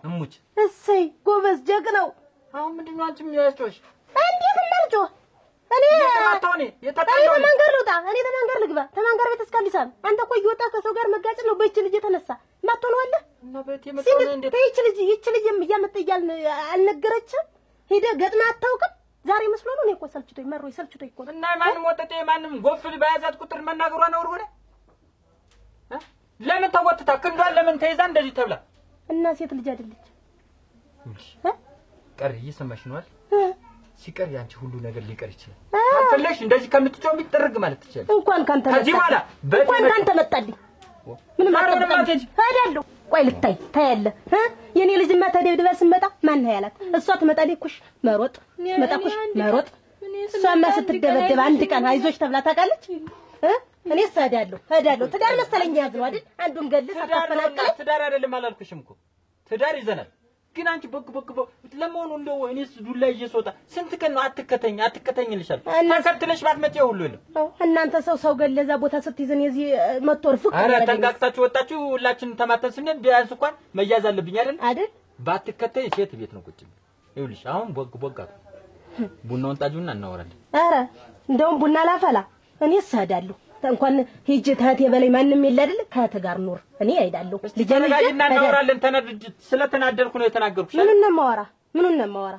እሙች እሰይ ጎበዝ ጀግናው አሁን ምንድነው አንቺ የሚያስጮሽ እንዴት እናርጆ እኔ ተማታውኔ የተጣለው በመንገድ ልውጣ እኔ በመንገድ ልግባ ተማንገር ቤት እስካልሳም አንተ እኮ እየወጣ ከሰው ጋር መጋጨት ነው በእቺ ልጅ የተነሳ ማጥቶን ወለ እና በቴ መጣው እንዴ ይቺ ልጅ እያመጣ እያልን አልነገረችም ሄደ ገጥማ አታውቅም ዛሬ መስሎ ነው እኔ እኮ ሰልችቶኝ መሮኝ ሰልችቶኝ እኮ እና ማንም ወጣጤ ማንም ጎፍል ባያዛት ቁጥር መናገሯ ነው ወርወረ ለምን ተወጥታ ክንዷን ለምን ተይዛ እንደዚህ ተብላ እና ሴት ልጅ አይደለች ቀር እየሰማሽ ነው አይደል ሲቀር ያንቺ ሁሉ ነገር ሊቀር ይችላል አትፈለሽ እንደዚህ ከምትጮህ የሚጠርግ ማለት ትችላለሽ እንኳን ካንተ ከዚህ በኋላ እንኳን ካንተ መጣልኝ ምንም አትቀበል ሄዳለሁ ቆይ ልታይ ታያለ የኔ ልጅማ ተደብድባ ስመጣ ማን ያላት እሷ ትመጣልኝ ኩሽ መሮጥ መጣኩሽ መሮጥ እሷማ ስትደበደብ አንድ ቀን አይዞሽ ተብላ ታውቃለች እኔ ሄዳለሁ ትዳር መሰለኝ ያዝ ነው አይደል አንዱን ገልስ አታፈናቀል ትዳር አይደለም አላልኩሽም እኮ ትዳር ይዘናል ግን አንቺ በግ ለማውን እንደው እኔስ ዱላ እየሶጣ ስንት ቀን ነው አትከተኝልሻል ተከትለሽ ባትመጪ ሁሉ ነው እናንተ ሰው ገለዛ ቦታ ስትይዘን የዚህ መጥቶር ፍቅ አረ ተንጋግታችሁ ወጣችሁ ሁላችን ተማተን ስንል ቢያንስ እንኳን መያዝ አለብኝ አይደል ባትከተኝ ሴት ቤት ነው ቁጭ ይኸውልሽ አሁን ቦግ ቡናውን ጣጁና እናወራለን አረ እንደውም ቡና ላፈላ እኔስ ሄዳለሁ እንኳን ሂጅ ታቴ በላይ ማንንም የለ አይደል ካተ ጋር ኑር እኔ አይዳለሁ ልጅና እናወራለን ስለተናደርኩ ነው የተናገርኩሽ ምኑን ነው ማወራ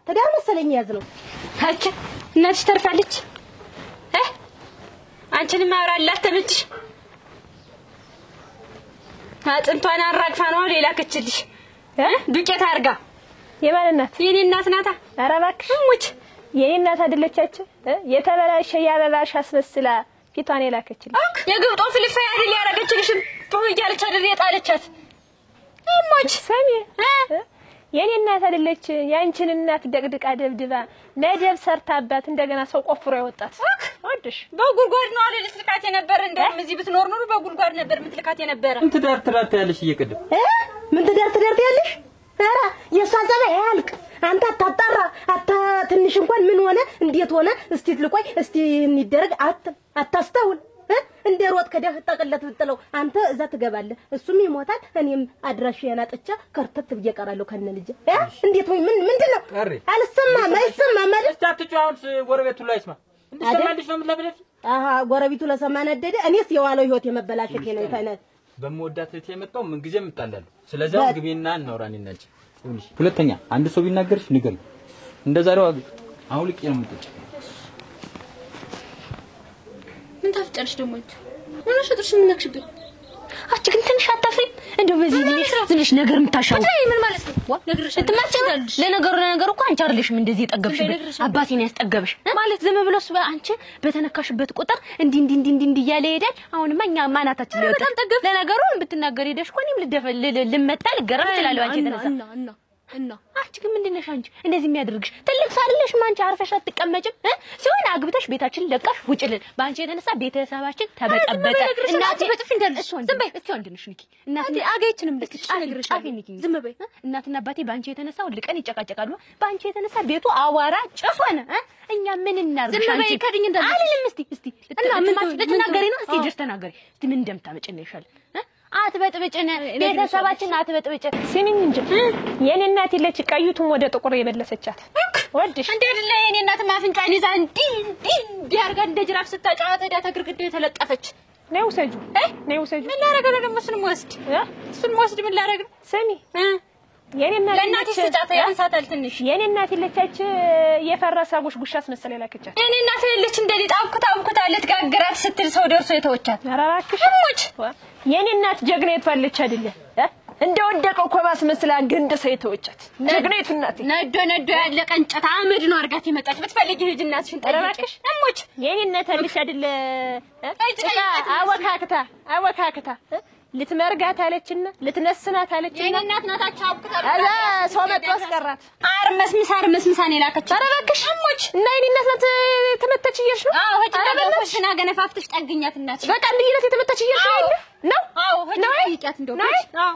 ትዳር መሰለኝ ያዝ ነው ታች እናትሽ ተርፋለች አንቺንም ማወራላት ተመች አጥንቷን አራግፋ ነው ሌላ ከችልሽ ዱቄት አርጋ የማን እናት የኔ እናት ናታ ኧረ እባክሽ ሙች የኔ እናት አይደለቻችሁ የተበላሸ ያበላሽ አስመስላ ፊቷን የላከችልኝ የግብጦ ፍልፋ አይደል ያረገችልሽ ተወያለች አይደል የጣለቻት እሞች ሰሚ የኔ እናት አይደለች ያንቺን እናት ደቅድቃ ደብድባ መደብ ሰርታባት እንደገና ሰው ቆፍሮ ያወጣት ወድሽ በጉልጓድ ነው አይደል ልትልካት የነበረ እንደም እዚህ ብትኖር ኖር በጉልጓድ ነበር ምትልካት የነበረ ምን ትዳር ያለሽ እየቀደም ምን ትዳር ያለሽ ኧረ የሷ ጸባይ ያልቅ አንተ አታጣራ ትንሽ እንኳን ምን ሆነ እንዴት ሆነ እስቲ ልቆይ እስቲ እንይደረግ አታስተውል እንደ ሮጥ ከደህ ተቀለት ብትለው አንተ እዛ ትገባለህ እሱም ይሞታል እኔም አድራሽ ያናጥቻ ከርተት ብየቀራለሁ ከነ ልጅ እንዴት ወይ ምንድነው አይሰማም ማለት እስታትጫውን ጎረቤቱ ላይ ስማ እንድሰማልሽ ነው የምትለብለት ጎረቤቱ ለሰማ ነደደ እኔስ የዋለው ህይወት የመበላሸት ነው ይፈነ በመወዳት እህቴ የመጣው ምን ጊዜም እጣላለሁ ስለዚህ ግቢና እናውራንናጭ ሁለተኛ አንድ ሰው ቢናገርሽ ንገር እንደዛሬው አውልቄ ነው የምትጭ ምን ታፍጨርሽ ደሞ ምን ሸጥሽ ምን ነክሽብኝ አቺ ግን ትንሽ አታፍሪም እንደው በዚህ ዝምሽ ነገር የምታሻው ምን ማለት ነው ነገርሽ እንትማጨናልሽ ለነገሩ እኮ አንቺ አይደለሽም እንደዚህ የጠገብሽ አባቴን ያስጠገብሽ ማለት ዝም ብሎ እሱ አንቺ በተነካሽበት ቁጥር እንዲ እያለ ይሄዳል አሁንማ እኛ ማናታችን ላይ ወጣ ለነገሩ ብትናገር ሄደሽ እኮ እኔም ልመጣ ልገረም እችላለሁ አንቺ ተነሳ እና አንቺ ግን ምንድነሽ አንቺ እንደዚህ የሚያደርግሽ ትልቅ ሳልልሽ ማንቺ አርፈሽ አትቀመጭም ሲሆን አግብተሽ ቤታችን ለቃሽ ውጭልን ባንቺ የተነሳ ቤተሰባችን ተበጠበጠ እናቴ በጥፍ እንዳልሽ ዝም በይ እስኪ ወንድንሽ ንኪ እናቴ አገይችንም ጫፊ ንኪ ዝም በይ እናትና አባቴ ባንቺ የተነሳ ልቀን ይጨቃጨቃሉ ባንቺ የተነሳ ቤቱ አዋራ ጭስ ሆነ እኛ ምን እናርግሽ አንቺ ከድኝ እንዳልሽ አይደለም እስቲ እና ምን ልትናገሪ ነው እስቲ ጀስት ተናገሪ እስቲ ምን እንደምታመጭልኝ ይሻል አትበጥብጭነ ቤተሰባችን አትበጥብጭ ሲሚኝ እንጂ የኔ እናት ይለች ቀዩቱን ወደ ጥቁር የበለሰቻት ወድሽ እንደለ የኔ እናት ማፍንጫን ይዛ እንዲ አርጋ እንደ ጅራፍ ስታጫወት ሄዳ ተግርግዳ የተለጠፈች ነው ሰጁ ምን ላረገ ነው ደግሞ እሱን ወስድ ምን ላረገ ሰሚ የኔ እናት ለእናትሽ ስጫታ ያንሳታል ትንሽ የኔ እናት ይለቻች የፈረሰ ጉሽጉሽ አስመሰለ ላከቻት የኔ እናት ይለች እንደሊ ጣብኩታ ልትጋግራት ስትል ሰው ደርሶ የተወቻት አራራክሽ የኔ እናት ጀግኔት ፈልች አይደለ እንደወደቀው ኮባስ መስላ ገንደ ሰይተወቻት ጀግኔት እናት ነዶ ያለ ቀንጨታ አመድ ነው አርጋት ይመጣች ብትፈልጊ ሂጅ እናትሽን ጠይቂሽ እሞች የኔ እናት አልሽ አይደለ አወካክታ ልትመርጋት አለችና ልትነስናት አለችና የኔ እናት ናታች አውቅታ አዛ ሰው መጥቶ አስቀራት አርመስምሳን የላከች አረባክሽ እሞች እና የኔ እናት ናት ተመተች እየሽ ነው አዎ ሆጭና ገነፋፍትሽ ጠግኛት እናት በቃ ልጅነት የተመተች እየሽ ነው አዎ ሆጭ ጠይቂያት እንደው አዎ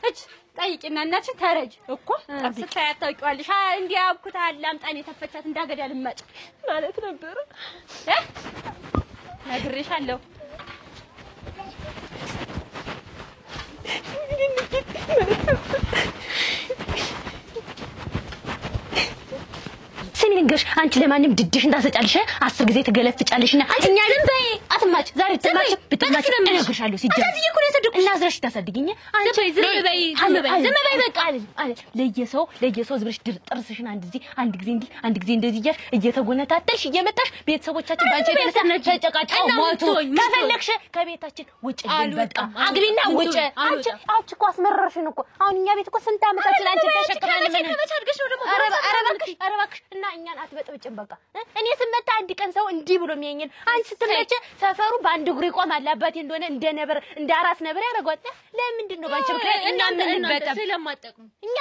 እጅ ጠይቂና እናትሽ ተረጅ እኮ ስታያት ታውቂዋለሽ እንዲያ አውቅታ አላምጣን የተፈቻት እንዳገዳ ልማጭ ማለት ነበር ነግሬሻለሁ ስሚ አድርገሽ አንቺ ለማንም ድድሽ እንዳሰጫልሽ 10 ጊዜ ትገለፍጫለሽና እኛ ዝም በይ አትማች ዛሬ ትማች ብትማች እነግርሻለሁ ሲጀምር እንደዚህ እኮ ነው ያሰደኩ እና አዝረሽ ታሳድግኝ አንቺ ዝም በይ በቃ አለ ለየሰው ዝብርሽ ጥርስሽን አንድ ጊዜ እንደዚህ እያልሽ እየተጎነታተልሽ እየመጣሽ ቤተሰቦቻችን ባንቺ የተነሳ ተጨቃጨው ሞቱ ከፈለግሽ ከቤታችን ውጭ በቃ አግቢና ውጭ አንቺ እኮ አስመረርሽን እኮ አሁን እኛ ቤት እኮ ስንት አመታችን አንቺ ተሸክማለሽ ከመቻድገሽ ነው ደግሞ አረባክሽ እና እኛን አትበጥብጭም በቃ እኔ ስመታ አንድ ቀን ሰው እንዲህ ብሎ የሚያየኝ አንቺ ስትመጪ ሰፈሩ ባንድ እግሩ ይቆማል አባቴ እንደሆነ እንደ አራስ ነበር ያደርጓል ለምንድን ነው ባንቺ ምክንያት እና ምን በጣም ስለማጠቅም እኛ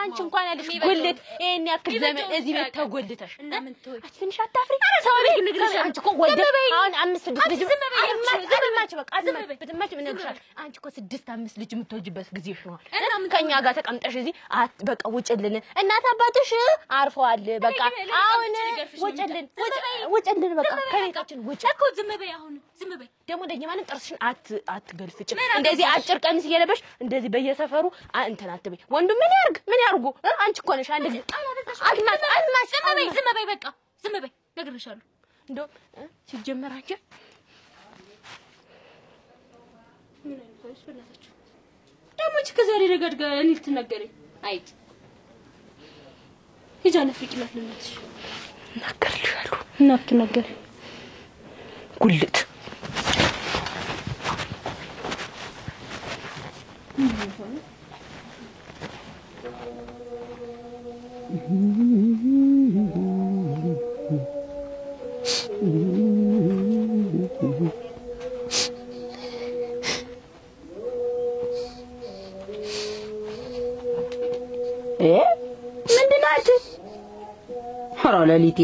አንቺ እንኳን ያለሽ ጉልት ይሄን ያክል ዘመን እዚህ ቤት ተጎልተሽ እና ምን ተወይ አትንሽ አታፍሪ ሰው ቤት ንግሪሽ አንቺ እኮ ወደ አሁን 5-6 ልጅ ዝምማች በቃ ዝምማች ምን ነግርሻል አንቺ እኮ 6-5 ልጅ የምትወጂበት ጊዜሽ ነው ከኛ ጋር ተቀምጠሽ እዚህ በቃ ውጭልን እናት አባትሽ አርፈዋል በቃ አሁን ውጭልን በቃ ከቤታችን ውጭ እኮ ዝም በይ ደግሞ እንደኛ ማለት ጥርስሽን አትገልፍጭ እንደዚህ አጭር ቀሚስ እየለበሽ እንደዚህ በየሰፈሩ እንትን አትበይ ወንዱ ምን ያርጉ አንቺ እኮ ነሽ አንድ ጊዜ አልማሽ ዝም በይ በቃ ዝም በይ ነግርሻለሁ እንደው ሲጀመራችሁ ምን አይነት ፈለታችሁ ደግሞ እቺ ከዛሬ ረጋድ ጋር እኔ ልትነገረኝ አይት ይዛነ ፍቅላት ለምትሽ እናከርልሻለሁ እናትነገር ጉልት ምንድነው አንቺ ኧረ ለሊቴ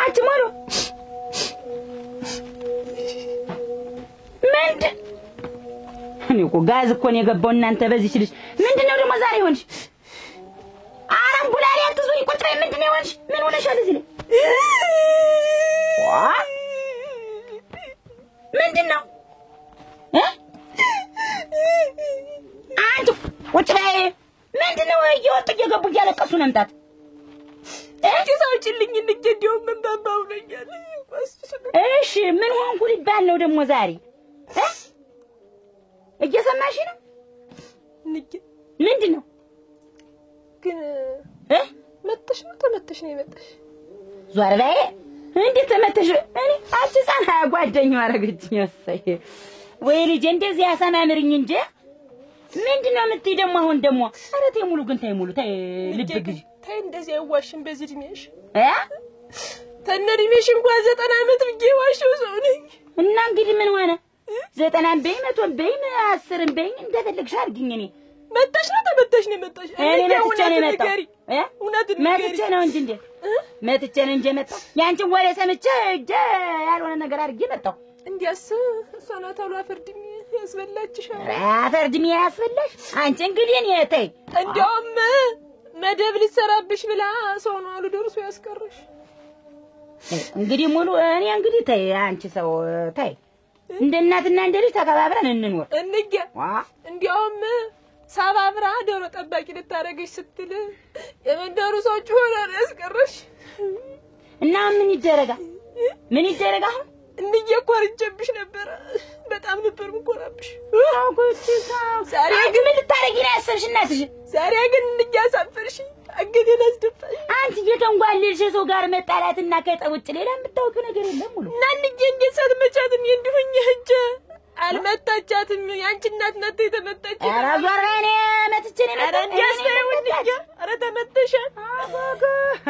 አንቺ ማሩ ምንድን እኔ እኮ ጋዝ እኮ ነው የገባው እናንተ በዚህ ልጅ ምንድነው ደግሞ ዛሬ ሆንሽ አረምቡላሪ አትዙሪ ቁጭ በይ ምንድነው ሆንሽ ምን ሆነሻል እዚህ ላይ ምንድነው አንቺ ቁጭ በይ ምንድነው እየወጡ እየገቡ እያለቀሱ ነምጣት እጅሳውጭልኝ እንጀዲው ምን ባባው ነኛል እሺ ምን ሆንኩ ሊባል ነው ደግሞ ዛሬ እየሰማሽ ነው ምንድነው ግን መተሽ ነው የመጣሽ ዞር በይ እንዴት ተመተሽ እኔ አጭሳን ጓደኛው አረጋችኝ ያሳይ ወይ ልጅ እንደዚህ ያሰማምርኝ እንጂ ምንድነው የምትይ ደግሞ አሁን ደግሞ ኧረ ተይ ሙሉ ግን ተይ ሙሉ ተይ ልብ ግዢ ተይ እንደዚህ አይዋሽም በዚህ እድሜሽ ተነዲሜሽ እንኳን 90 ዓመት ብዬ ዋሽው ሰው ነኝ እና እንግዲህ ምን ሆነ 90 በይ 100 በይ 10 በይ እንደፈለግሽ አድርጊኝ እኔ መጣሽ ነው ተመጣሽ ነው መጣሽ እኔ መጥቼ ነው የመጣው መጥቼ ነው እንጂ እንዴ መጥቼ ነው እንጂ መጣው ያንቺን ወሬ ሰምቼ እጄ ያልሆነ ነገር አድርጌ መጣው እንዲያስ እሷና ታሉ አፈርድሚ ያስበላችሻል አፈርድሚ ያስበላሽ አንቺ እንግዲህ እኔ ተይ እንዲያውም መደብ ሊሰራብሽ ብላ ሰው ነው አሉ ደርሶ ያስቀርሽ እንግዲህ ሙሉ እኔ እንግዲህ ተይ አንቺ ሰው ተይ እንደ እናትና እንደ ልጅ ተከባብረን እንኖር እንዴ እንዲያውም ሳባብራ ዶሮ ጠባቂ ልታረግሽ ስትል የመንደሩ ሰዎች ሆነ ያስቀርሽ እና ምን ይደረጋል አሁን እንየቆርጨብሽ ነበር በጣም ነበር ምቆራብሽ ዛሬ ግን ምን ልታረጊ ነው ያሰብሽ እናትሽ ዛሬ ግን እንያሳፈርሽ አገደን አስደፋሽ አንቺ እየተንጓለልሽ ሰው ጋር መጣላትና ከጠብ ውጭ ሌላ የምታውቂው ነገር የለም ሙሉ እና እንዴት ሳትመቻትም እንዲሁኝ ሂጅ አልመታቻትም ያንቺ እናት ናት የተመታች ኧረ ዞር እኔ መጥቼ ነው መጣች ኧረ ተመተሽ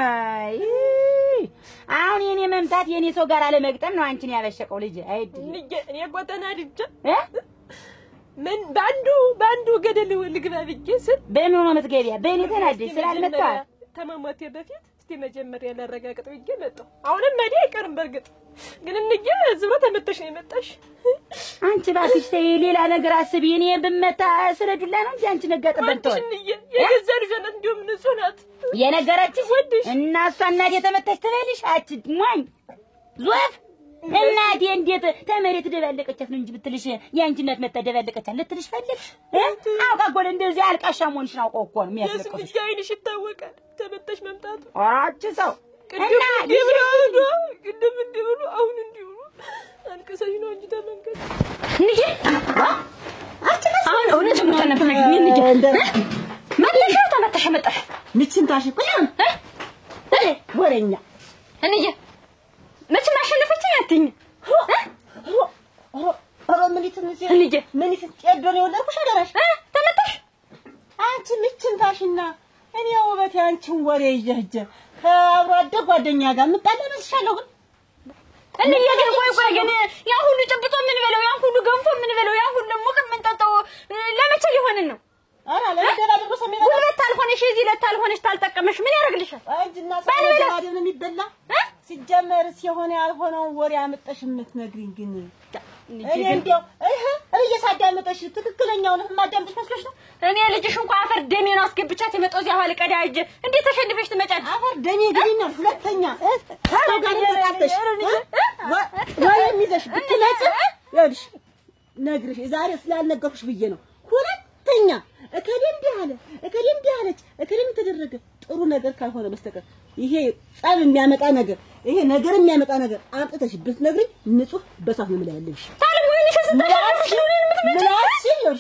አይ አሁን የኔ መምታት የኔ ሰው ጋር አለመግጠም ነው አንቺን ያበሸቀው ልጅ አይድ እኔ ጎተና ልጅ ምን ባንዱ ገደል ልግባ ብዬ ስል በምን ነው የምትገቢያ በእኔ ተናደሽ ስላልመጣ ተማማቴ በፊት እስቲ መጀመሪያ ያላረጋግጥ ብዬ መጣሁ አሁንም መዲ አይቀርም በርግጥ ግን እንግዲህ ዝሮ ተመተሽ ነው የመጣሽ አንቺ ባክሽ ተይ ሌላ ነገር አስቢ እኔ ብመታ ስለዱላ ነው እንጂ አንቺ ነገጠበት ተው የገዛ ልጅ ናት እንዲሁም ንጹህ ናት የነገረችሽ እና እሷ እናቴ ተመታሽ ትበልሽ አትሟኝ ዞፍ እናቴ እንዴት ተመሬት ደባለቀቻት ነው እንጂ ብትልሽ ያንቺ እናት መጣ ደባለቀቻት ልትልሽ ፈልግ አውቃ ጎል እንደዚህ አልቃሻ መሆንሽን አውቀው እኮ ነው የሚያስለቅስሽ የስንት አይንሽ ይታወቃል ተመተሽ መምጣቱ አራጭ ሰው ቅድም እንዲብሉ አሁን እንዲብሉ አልከሰኝ ነው እንጂ ተመንከት ንጂ አሁን እውነት ነው ተነፈነኝ ንጂ መጣሽ ምችን ታሽ ቆያን ወሬኛ እንጂ መቼ ማሸነፈችኝ አትኝ ምን ይተንጨ የወለድኩሽ አደራሽ ተመጣሽ አንቺ ምችን ታሽና እኔ ውበት ያንቺን ወሬ ይጀጀ ከአብሮ አደግ ጓደኛ ጋር ምጣለመስሻለሁ እኔ ቆይ ግን ያ ሁሉ ጨብጦ ምን በለው ያ ሁሉ ገንፎ ምን በለው ያ ሁሉ ሙቅ ምን ጠጣው ለመቼ ሊሆንን ነው አራ ለደራደሩ ሰሜና ሁለት አልሆነሽ እዚህ ለታልሆነሽ ታልጠቀመሽ ምን ያደርግልሻል አንጂና ሰሜና ነው የሚበላ ሲጀመር ሲሆነ ያልሆነው ወሬ አመጣሽ የምትነግሪኝ ግን እኔ እንደው እየሳዳመጠሽ ትክክለኛውን ማዳምጥሽ መስሎሽ ነው እኔ ልጅሽ እንኳን አፈር ደሜን አስገብቻት የመጣው እዚህ ሐዋል ቀዳጅ እንዴት ተሸንፈሽ ትመጫለሽ አፈር ደሜ ግሪና ሁለተኛ ታጋኝ ተጣጣሽ ወይ የሚዘሽ ብትለጭ ይልሽ ነግርሽ ዛሬ ስላልነገርኩሽ ብዬ ነው ሁለተኛ እከደም ዲያለ እከደም ዲያለች እከደም ተደረገ ጥሩ ነገር ካልሆነ በስተቀር ይሄ ጻብ የሚያመጣ ነገር ይሄ ነገር የሚያመጣ ነገር አምጥተሽ ብትነግሪኝ ንጹህ በሳፍ ነው የምልሽ ታለም ወይንሽ ተሰጣሽ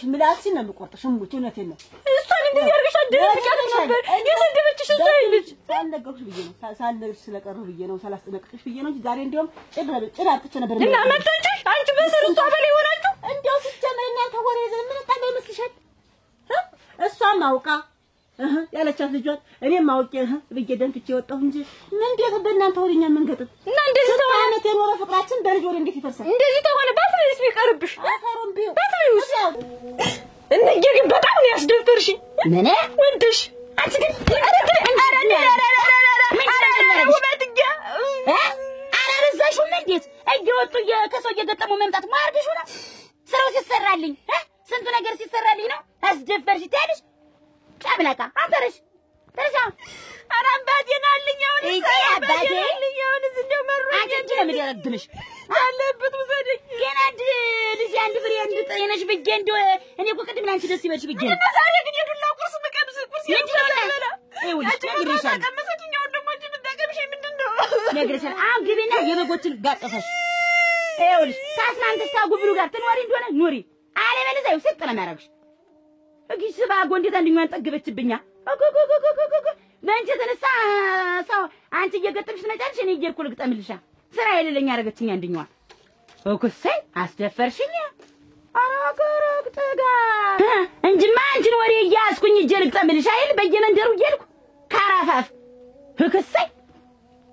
ምላስሽ ነው የምቆርጥሽ ሙት እውነቴን ነው እሷን እንደዚህ አድርገሽ አደረግሻት ነበር የሰደበችሽ እሷ ልጅ ሳልነግርሽ ብዬ ነው ሳልነግርሽ ስለቀረሁ ብዬ ነው ሳላስጠነቅቅሽ ብዬ ነው ዛሬ እንደውም ጭድ አጥቼ ነበር እና መጣችሽ አንቺ በሰሩ እሷ በላይ ሆናችሁ እንደው ሲጀመር እናንተ ወሬ ዘን ምን ታዲያ ይመስልሻል እሷም አውቃ ያለቻት ልጇን እኔም አውቄ ብዬ ደንፍቼ ወጣሁ እንጂ ምን እንዴት በእናንተ ወሬኛ መንገጥም እና እንደዚህ ተሆነ አመት የኖረ ፍቅራችን በልጅ ወሬ እንዴት ይፈርሳል እንደዚህ ተሆነ ባትልስ ቢቀርብሽ አፈሩን ቢው ባትልስ እንዴ ግን በጣም ነው ያስደፍርሽ ምን ወንድሽ አንቺ ግን አረረዛሽው እንዴት እየወጡ ከሰው እየገጠሙ መምጣት ማርገሽ ነው ስራው ሲሰራልኝ ስንቱ ነገር ሲሰራልኝ ነው አስደፈርሽ ታያለሽ ጫብላታ አንተርሽ ተረሳ አራምባቴን አልኛውን አባቴን እንደመሩ አንቺ ለምደረግምሽ ያለበት ወሰደኝ ገና ልጅ አንድ ፍሬ እንድጠይነሽ ብዬ እንደው እኔ እኮ ቅድም ላንቺ ደስ ይበልሽ ብዬ ነው ዛሬ ግን የዱላ ቁርስ መቀምስ ቁርስ ይደረጋል ይኸውልሽ ነግሬሻለሁ ቀመሰችኝ ወንድሞች ብታቀምሽ ምንድነው ነግሬሻለሁ አሁን ግቢና የበጎችን ጋጠፈሽ ይኸውልሽ ታስማንተሽ ታጉብሉ ጋር ትኖሪ እንደሆነ ኑሪ አለበለዚያ ይውሰጥ ነው የሚያደርግሽ እግሽ ስባ ጎንዴታ እንደኛን ጠግበችብኛ መንጀ ተነሳ ሰው አንቺ እየገጠምሽ ትመጫለሽ እኔ እየርኩ ልግጠምልሻ ስራ የሌለኝ አረገችኝ አንደኛዋ እኮሰይ አስደፈርሽኝ አራገረግ ተጋ እንጂማ አንቺን ወሬ ያስኩኝ እጄ ልግጠምልሽ አይል በየመንደሩ እየልኩ ካራፋፍ እኮሰይ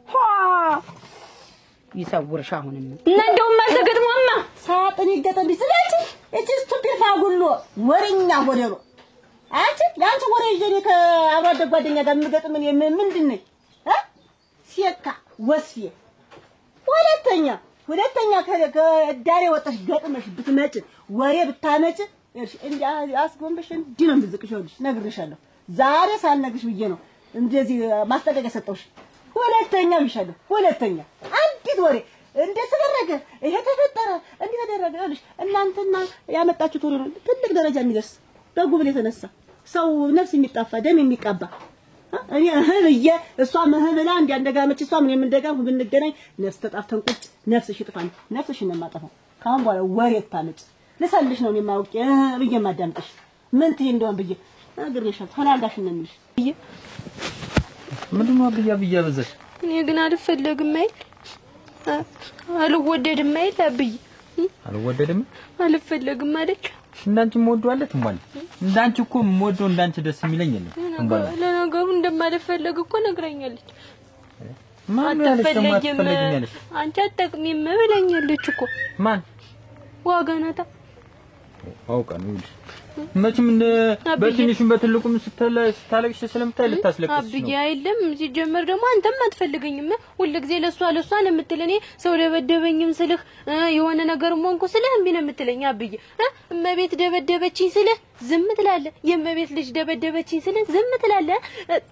ሆ ይሰውርሽ አሁንም እና እንደውም አልተገጥሞማ ሳጥን ይገጠምልሽ ስለዚህ እቺ ስቱፒድ ፋጉሎ ወሬኛ ወደሮ አንቺ ያንቺ ወሬ ይዤ ከአብሮ አደግ ጓደኛ ጋር የምገጥም ምንድን ነኝ ሲካ ወስዬ ሁለተኛ ከዳሬ ወጣሽ ገጥመሽ ብትመጭ ወሬ ብታመጭ እርሽ እንዴ አስጎንበሽ እንዴ ነው ምዝቅሽልሽ ነግሬሻለሁ ዛሬ ሳልነግርሽ ብዬ ነው እንደዚህ ማስጠንቀቂያ ሰጠውሽ ሁለተኛ አንዲት ወሬ እንደተደረገ ይሄ ተፈጠረ እንዴ ተደረገ ይልሽ እናንተና ያመጣችሁት ወሬ ነው ትልቅ ደረጃ የሚደርስ በጉብል የተነሳ ሰው ነፍስ የሚጣፋ ደም የሚቀባ እኔ ህብዬ እሷ መህበላ እንዲያንደጋመች እሷ ምን የምንደጋም ብንገናኝ ነፍስ ተጣፍተን ቁጭ ነፍስሽ ይጥፋን ነፍስሽን ማጠፋው ካሁን በኋላ ወሬ ታመጭ ለሰልሽ ነው የማውቅ ብዬ ማዳምጥሽ ምን ትይ እንደሆነ ብዬ አግሬሻል ተናልዳሽ ነው የሚልሽ ምንድነው ብያ በዘሽ እኔ ግን አልፈለግም አይል አልወደድም አይል አብይ አልወደድም አልፈለግም አይደል እንዳንቺ ሞዶ አለ ትሟል እንዳንቺ እኮ ሞዶ እንዳንቺ ደስ የሚለኝ የለም ለነገሩ እንደማልፈለግ እኮ ነግራኛለች ማን ያለሽ ተማትፈልጊኛለሽ አንቺ አትጠቅሚም ብለኛለች እኮ ማን ዋጋናታ አውቃለሁ ይልሽ መቼም በትንሹም በትልቁም ስታለቅሽ ስለምታይ ልታስለቅሽ አብዬ አይደለም ሲጀመር ደግሞ አንተም አትፈልገኝም ሁሉ ጊዜ ለሷ ነው የምትለኝ ሰው ደበደበኝም ስልህ የሆነ ነገር ሞንኩ ስልህ እምቢ ነው የምትለኝ አብዬ እመቤት ደበደበችኝ ስልህ ዝም ትላለህ። የመቤት ልጅ ደበደበችኝ ስለ ዝም ትላለህ።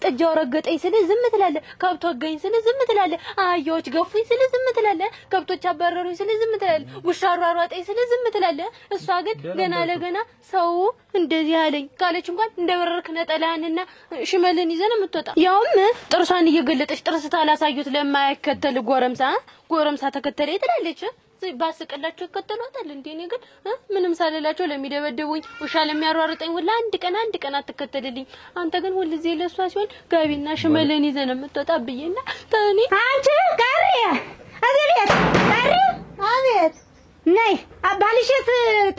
ጥጃው ረገጠኝ ስለ ዝም ትላለህ። ከብቶ አጋኝ ስለ ዝም ትላለህ። አህያዎች ገፉኝ ስለ ዝም ትላለህ። ከብቶች አባረሩኝ ስለ ዝም ትላለህ። ውሻ አሯሯጠኝ ስለ ዝም ትላለህ። እሷ ግን ገና ለገና ሰው እንደዚህ አለኝ ካለች እንኳን እንደበረርክ ነጠላህንና ሽመልን ይዘህ ነው የምትወጣ። ያውም ጥርሷን እየገለጠች ጥርስ ታላሳዩት ለማይከተል ጎረምሳ ተከተለኝ ትላለች። ባስቀላቸው ይከተሏታል እንዴ? እኔ ግን ምንም ሳልላቸው ለሚደበደቡኝ ውሻ ለሚያሯሩጠኝ ሁላ አንድ ቀን አትከተልልኝ። አንተ ግን ሁልጊዜ ለሷ ሲሆን ጋቢና ሽመልን ይዘህ ነው የምትወጣ ብዬና ታኒ አንቺ ቀሪያ አቤት ቀሪ አቤት ነይ አባልሽት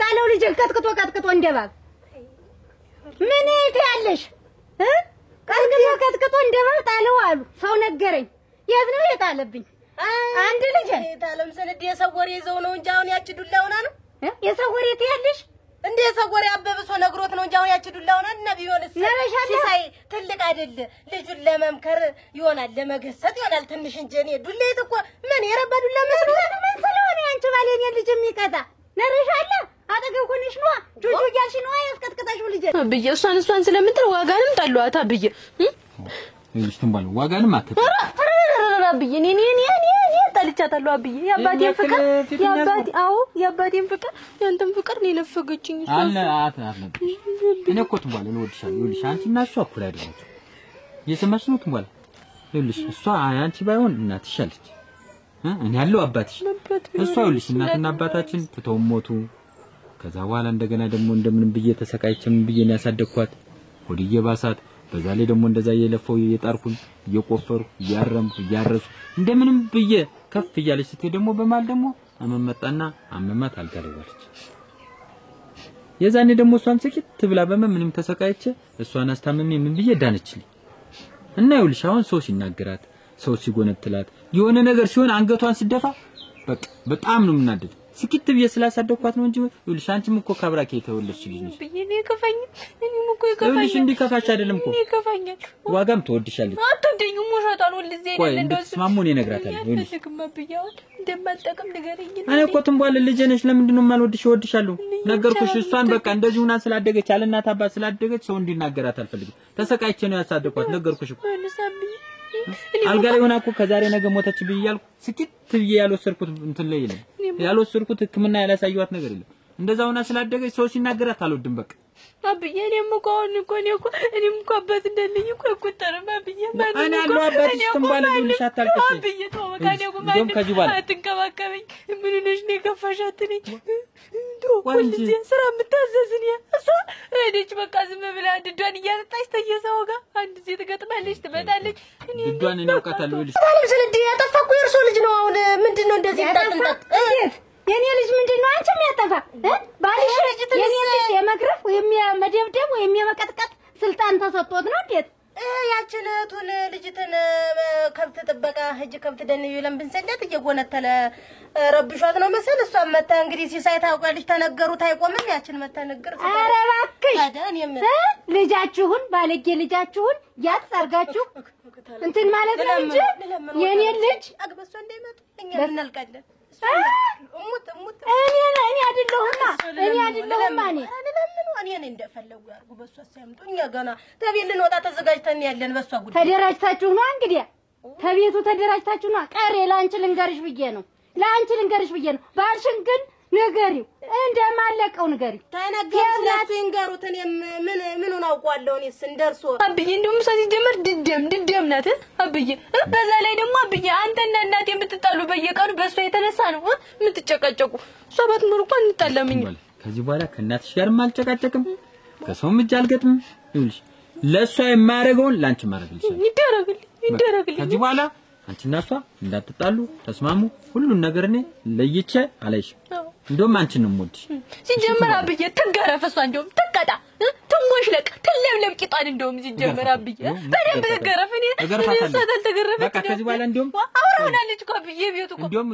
ጣለው ልጅ ቀጥቅጦ እንደባብ ምን ይያለሽ ቀጥቅጦ እንደባብ ጣለው አሉ ሰው ነገረኝ። የት ነው የጣለብኝ? አንድ ልጅ ታለም ሰነድ የሰወሬ ይዘው ነው እንጂ አሁን ያቺ ዱላ ሆና ነው የሰወሬ ትያለሽ እንዴ? የሰወሬ አበብሶ ነግሮት ነው እንጂ አሁን ያቺ ዱላ ሆና እና ቢሆንስ ሲሳይ ትልቅ አይደል ልጁን ለመምከር ይሆናል ለመገሰጥ ይሆናል ትንሽ እንጂ እኔ ዱላዬት እኮ ምን የረባ ዱላ መስሎ ምን ስለሆነ አንቺ ባሌን ልጅ የሚቀጣ ነርሻለ አጠገብ ሆነሽ ነው ጁጁ ያልሽ ነው ያስቀጥቅጣሽው ልጅ ብዬ እሷን ስለምጥል ዋጋንም ጠሏታ ብዬ ልጅ ትንባል ዋጋንም አትጠራ ብዬ እኔ ጠልቻታለሁ አብዬ የአባቴን ፍቅር ያንተን ፍቅር ነው የነፈገችኝ አለ እኔ እኮ ትንባል እወድሻለሁ። ይኸውልሽ አንቺና እሷ እኩል አይደላችሁ የሰማሽ ነው ትንባል። ይኸውልሽ እሷ አንቺ ባይሆን እናትሽ አለች እኔ ያለው አባትሽ እሷ ይኸውልሽ እናትና አባታችን ትተው ሞቱ። ከዛ በኋላ እንደገና ደግሞ እንደምንም ብዬ ተሰቃይቼም ብዬ ነው ያሳደግኳት ወዲዬ ባሳት። በዛ ላይ ደግሞ እንደዛ እየለፈው እየጣርኩኝ እየቆፈሩ እያረምኩ እያረሱ እንደምንም ብዬ ከፍ እያለች ስትይ ደግሞ በማል ደግሞ አመመጣና አመማት አልጋለች። የዛኔ ደግሞ እሷም ስቂት ትብላ በመምንም ተሰቃይቼ እሷን አስታምሜ ምን ብዬ ዳነችልኝ። እና ይኸውልሽ አሁን ሰው ሲናገራት ሰው ሲጎነትላት የሆነ ነገር ሲሆን አንገቷን ሲደፋ በቃ በጣም ነው የምናደድ። ስቂት ብዬ ስላሳደግኳት ነው እንጂ ይኸውልሽ አንቺም እኮ ካብራኬ ተወለድሽ ልጅ ነሽ። እኔ ከፋኝ እኔም እኮ ይኸውልሽ እንዲከፋሽ አይደለም እኮ ይከፋኛል። ዋጋም ትወድሻለች። አትደኝም ወሻታል ሁልጊዜ እንደው ስማሙን ይነግራታል። ይኸውልሽ ለግማብያው እንደማልጠቅም ንገረኝ። እኔ እኮ ትንቧል ልጅ ነሽ ለምንድን ነው የማልወድሽ? እወድሻለሁ ነገርኩሽ። እሷን በቃ እንደዚህ ሆና ስላደገች ያለ እናት አባት ስላደገች ሰው እንዲናገራት አልፈልግም። ተሰቃይቼ ነው ያሳደግኳት ነገርኩሽ እኮ። አልጋ ላይ ሆና እኮ ከዛሬ ነገ ሞተች ብያለሁ። ስቂት ብዬ ያልወሰድኩት እንትን ላይ የለም ያልወሰድኩት ሕክምና ያላሳየኋት ነገር የለም። እንደዛ ሆና ስላደገች ሰው ሲናገራት አልወድም በቃ አብዬ እኔም እኮ አባት እንደለኝ እኮ አይቆጠርም አብዬ ማለት እኔ ያለው አባትሽ ትንባል ልጅ አታልቅሽ አብዬ ተው በቃ ደግሞ ማለት አትንከባከበኝ። ምን ሆነሽ ነው የከፋሻት ነኝ ሁልጊዜ ስራ የምታዘዝኝ እሷ ሄደች በቃ ዝም ብላ ድዷን እያጠጣች ተየሰው ጋር አንድ ጊዜ ትገጥማለች ትመጣለች። ድዷን እኔ አውቃታለሁ ይልሽ ታለም ሰነድ ያጠፋኩ የእርሶ ልጅ ነው። አሁን ምንድነው እንደዚህ ታጥንጣጥ የኔ ልጅ ምንድነው አንቺ የሚያጠፋ ባልሽ የኔ ልጅ የመግረፍ ወይም የመደብደብ ወይም የመቀጥቀጥ ስልጣን ተሰጥቶት ነው እንዴት? ያችን እህቱን ልጅትን ከብት ጥበቃ ህጅ ከብት ደን ይለም ብንሰደት እየጎነተለ ረብሿት ነው መሰል። እሷም መታ እንግዲህ ሲሳይ ታውቃለች ተነገሩት አይቆምም። ያችን መታ ነገር ኧረ እባክሽ ልጃችሁን ባለጌ ልጃችሁን ያጻርጋችሁ እንትን ማለት ነው እንጂ የኔ ልጅ አግበሷ እንደይመጡ እኛ እናልቃለን። እኔ አይደለሁማ እኔ እንደፈለጉ ያርጉ በሷ ሳይምጡ እኛ ገና ተቤት ልንወጣ ተዘጋጅተን ያለን በሷ ጉዳይ ተደራጅታችሁ ነው እንግዲህ ተቤቱ ተደራጅታችሁ ነው። ቀሬ ለአንቺ ልንገርሽ ብዬ ነው ባልሽን ግን ንገሪው እንደማለቀው ንገሪ ተነገርኩ ይንገሩት። እኔ ምኑን አውቀዋለሁ እኔስ እንደርሶ አብዬ እንደውም ሲጀመር ድደም ናት አብዬ። በዛ ላይ ደግሞ አብዬ አንተና እናቴ የምትጣሉ በየቀኑ በሷ የተነሳ ነው የምትጨቃጨቁ። እሷ ባትኖር እንኳን እንጣላምኝ። ከዚህ በኋላ ከእናትሽ ጋርም አልጨቃጨቅም ከሰውም እጅ አልገጥም። ይኸውልሽ ለሷ የማያደርገውን ላንቺ ማድረግልሽ ይደረግልኝ። ከዚህ በኋላ አንቺና እሷ እንዳትጣሉ ተስማሙ። ሁሉን ነገር እኔ ለይቼ አላይሽ። እንደውም አንቺን ነው የምወድሽ። ሲጀመር አብዬ ትገረፍ እሷ እንደውም ትቀጣ ትሞሽለቅ ትለምለም ቂጧን እንደውም ሲጀመር አብዬ በደንብ ትገረፍ። እኔ በቃ ከዚህ በኋላ እንደውም አውራናለች እኮ አብዬ ቤቱ እኮ እንደውም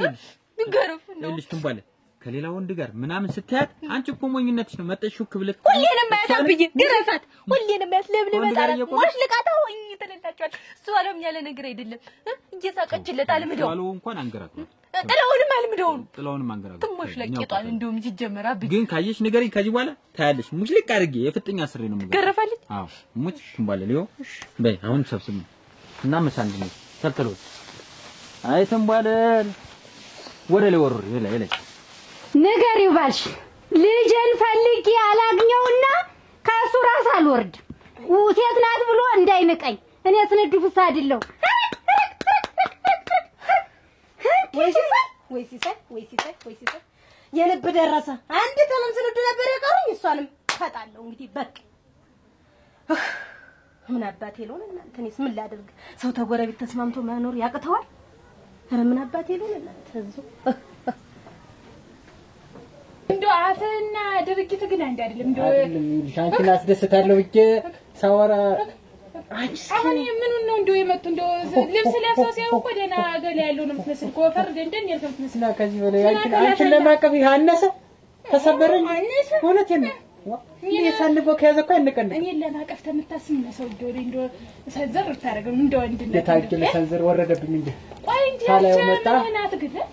ትገረፍ ይኸውልሽ ትንባለ ከሌላ ወንድ ጋር ምናምን ስትያት አንቺ እኮ ሞኝነትሽ ነው መጠሽ ሹክ ብለት ሁሌንም ያታብኝ ግረፋት ሁሌንም ያስለብልም መጣራት ወሽ ልቃታው ይተለላችኋል እሱ አለም ያለ ነገር አይደለም እየሳቀችለት አልምደው ባለው እንኳን አንገራግሯል ጥላውንም አልምደው ጥላውንም አንገራግሯል ትሞሽ ለቄጧል እንደውም ሲጀመራ ግን ካየሽ ንገሪኝ ከዚህ በኋላ ታያለሽ ሙሽልቅ አድርጌ የፍጥኛ ስሬ ነው የምገርፋት ገረፋልኝ አዎ ሙች ትንባለልዮ በይ አሁን ሰብስብ እና መሳንድ ነው ተልተሎ አይ ትንባለል ወደ ላይ ወሩ ይላ ንገሪው ባልሽ ልጅን ፈልጊ አላግኘውና ከሱ ራስ አልወርድ ሴት ናት ብሎ እንዳይንቀኝ እኔ ስንዱ ፍሳ አይደለም ወይሲሳ የልብ ደረሰ አንድ ተለም ስንዱ ነበር የቀረኝ እሷንም ፈጣለው እንግዲህ በቃ ምን አባቴ ሎን እናንተ እኔስ ምን ላድርግ ሰው ተጎረቤት ተስማምቶ መኖር ያቅተዋል ኧረ ምን አባቴ ሎን እናንተ እዚሁ እንደው አፈና ድርጊት ግን አንድ አይደለም እንደው ሻንቺን አስደስታለሁ እጄ ሳወራ አሁን ምን ነው እንደው የመጡ እንደው ልብስ ለብሰው ሲያው እኮ ደህና ገለ ያለው ነው የምትመስል ኮፈር ደንደን ያለው የምትመስል ከዚህ በላይ አንቺን ለማቀፍ ያነሰ ተሰበረኝ እውነቴን ነው እኔ ሳልቦ ከያዘ እኮ አይነቀነቅ እኔ ለማቀፍ ተምታስም ነው ሰው እንደው ሰንዘር ታረገው እንደው እንድነ የታጅለ ሰንዘር ወረደብኝ እንዴ ቆይ እንዴ ሳላየው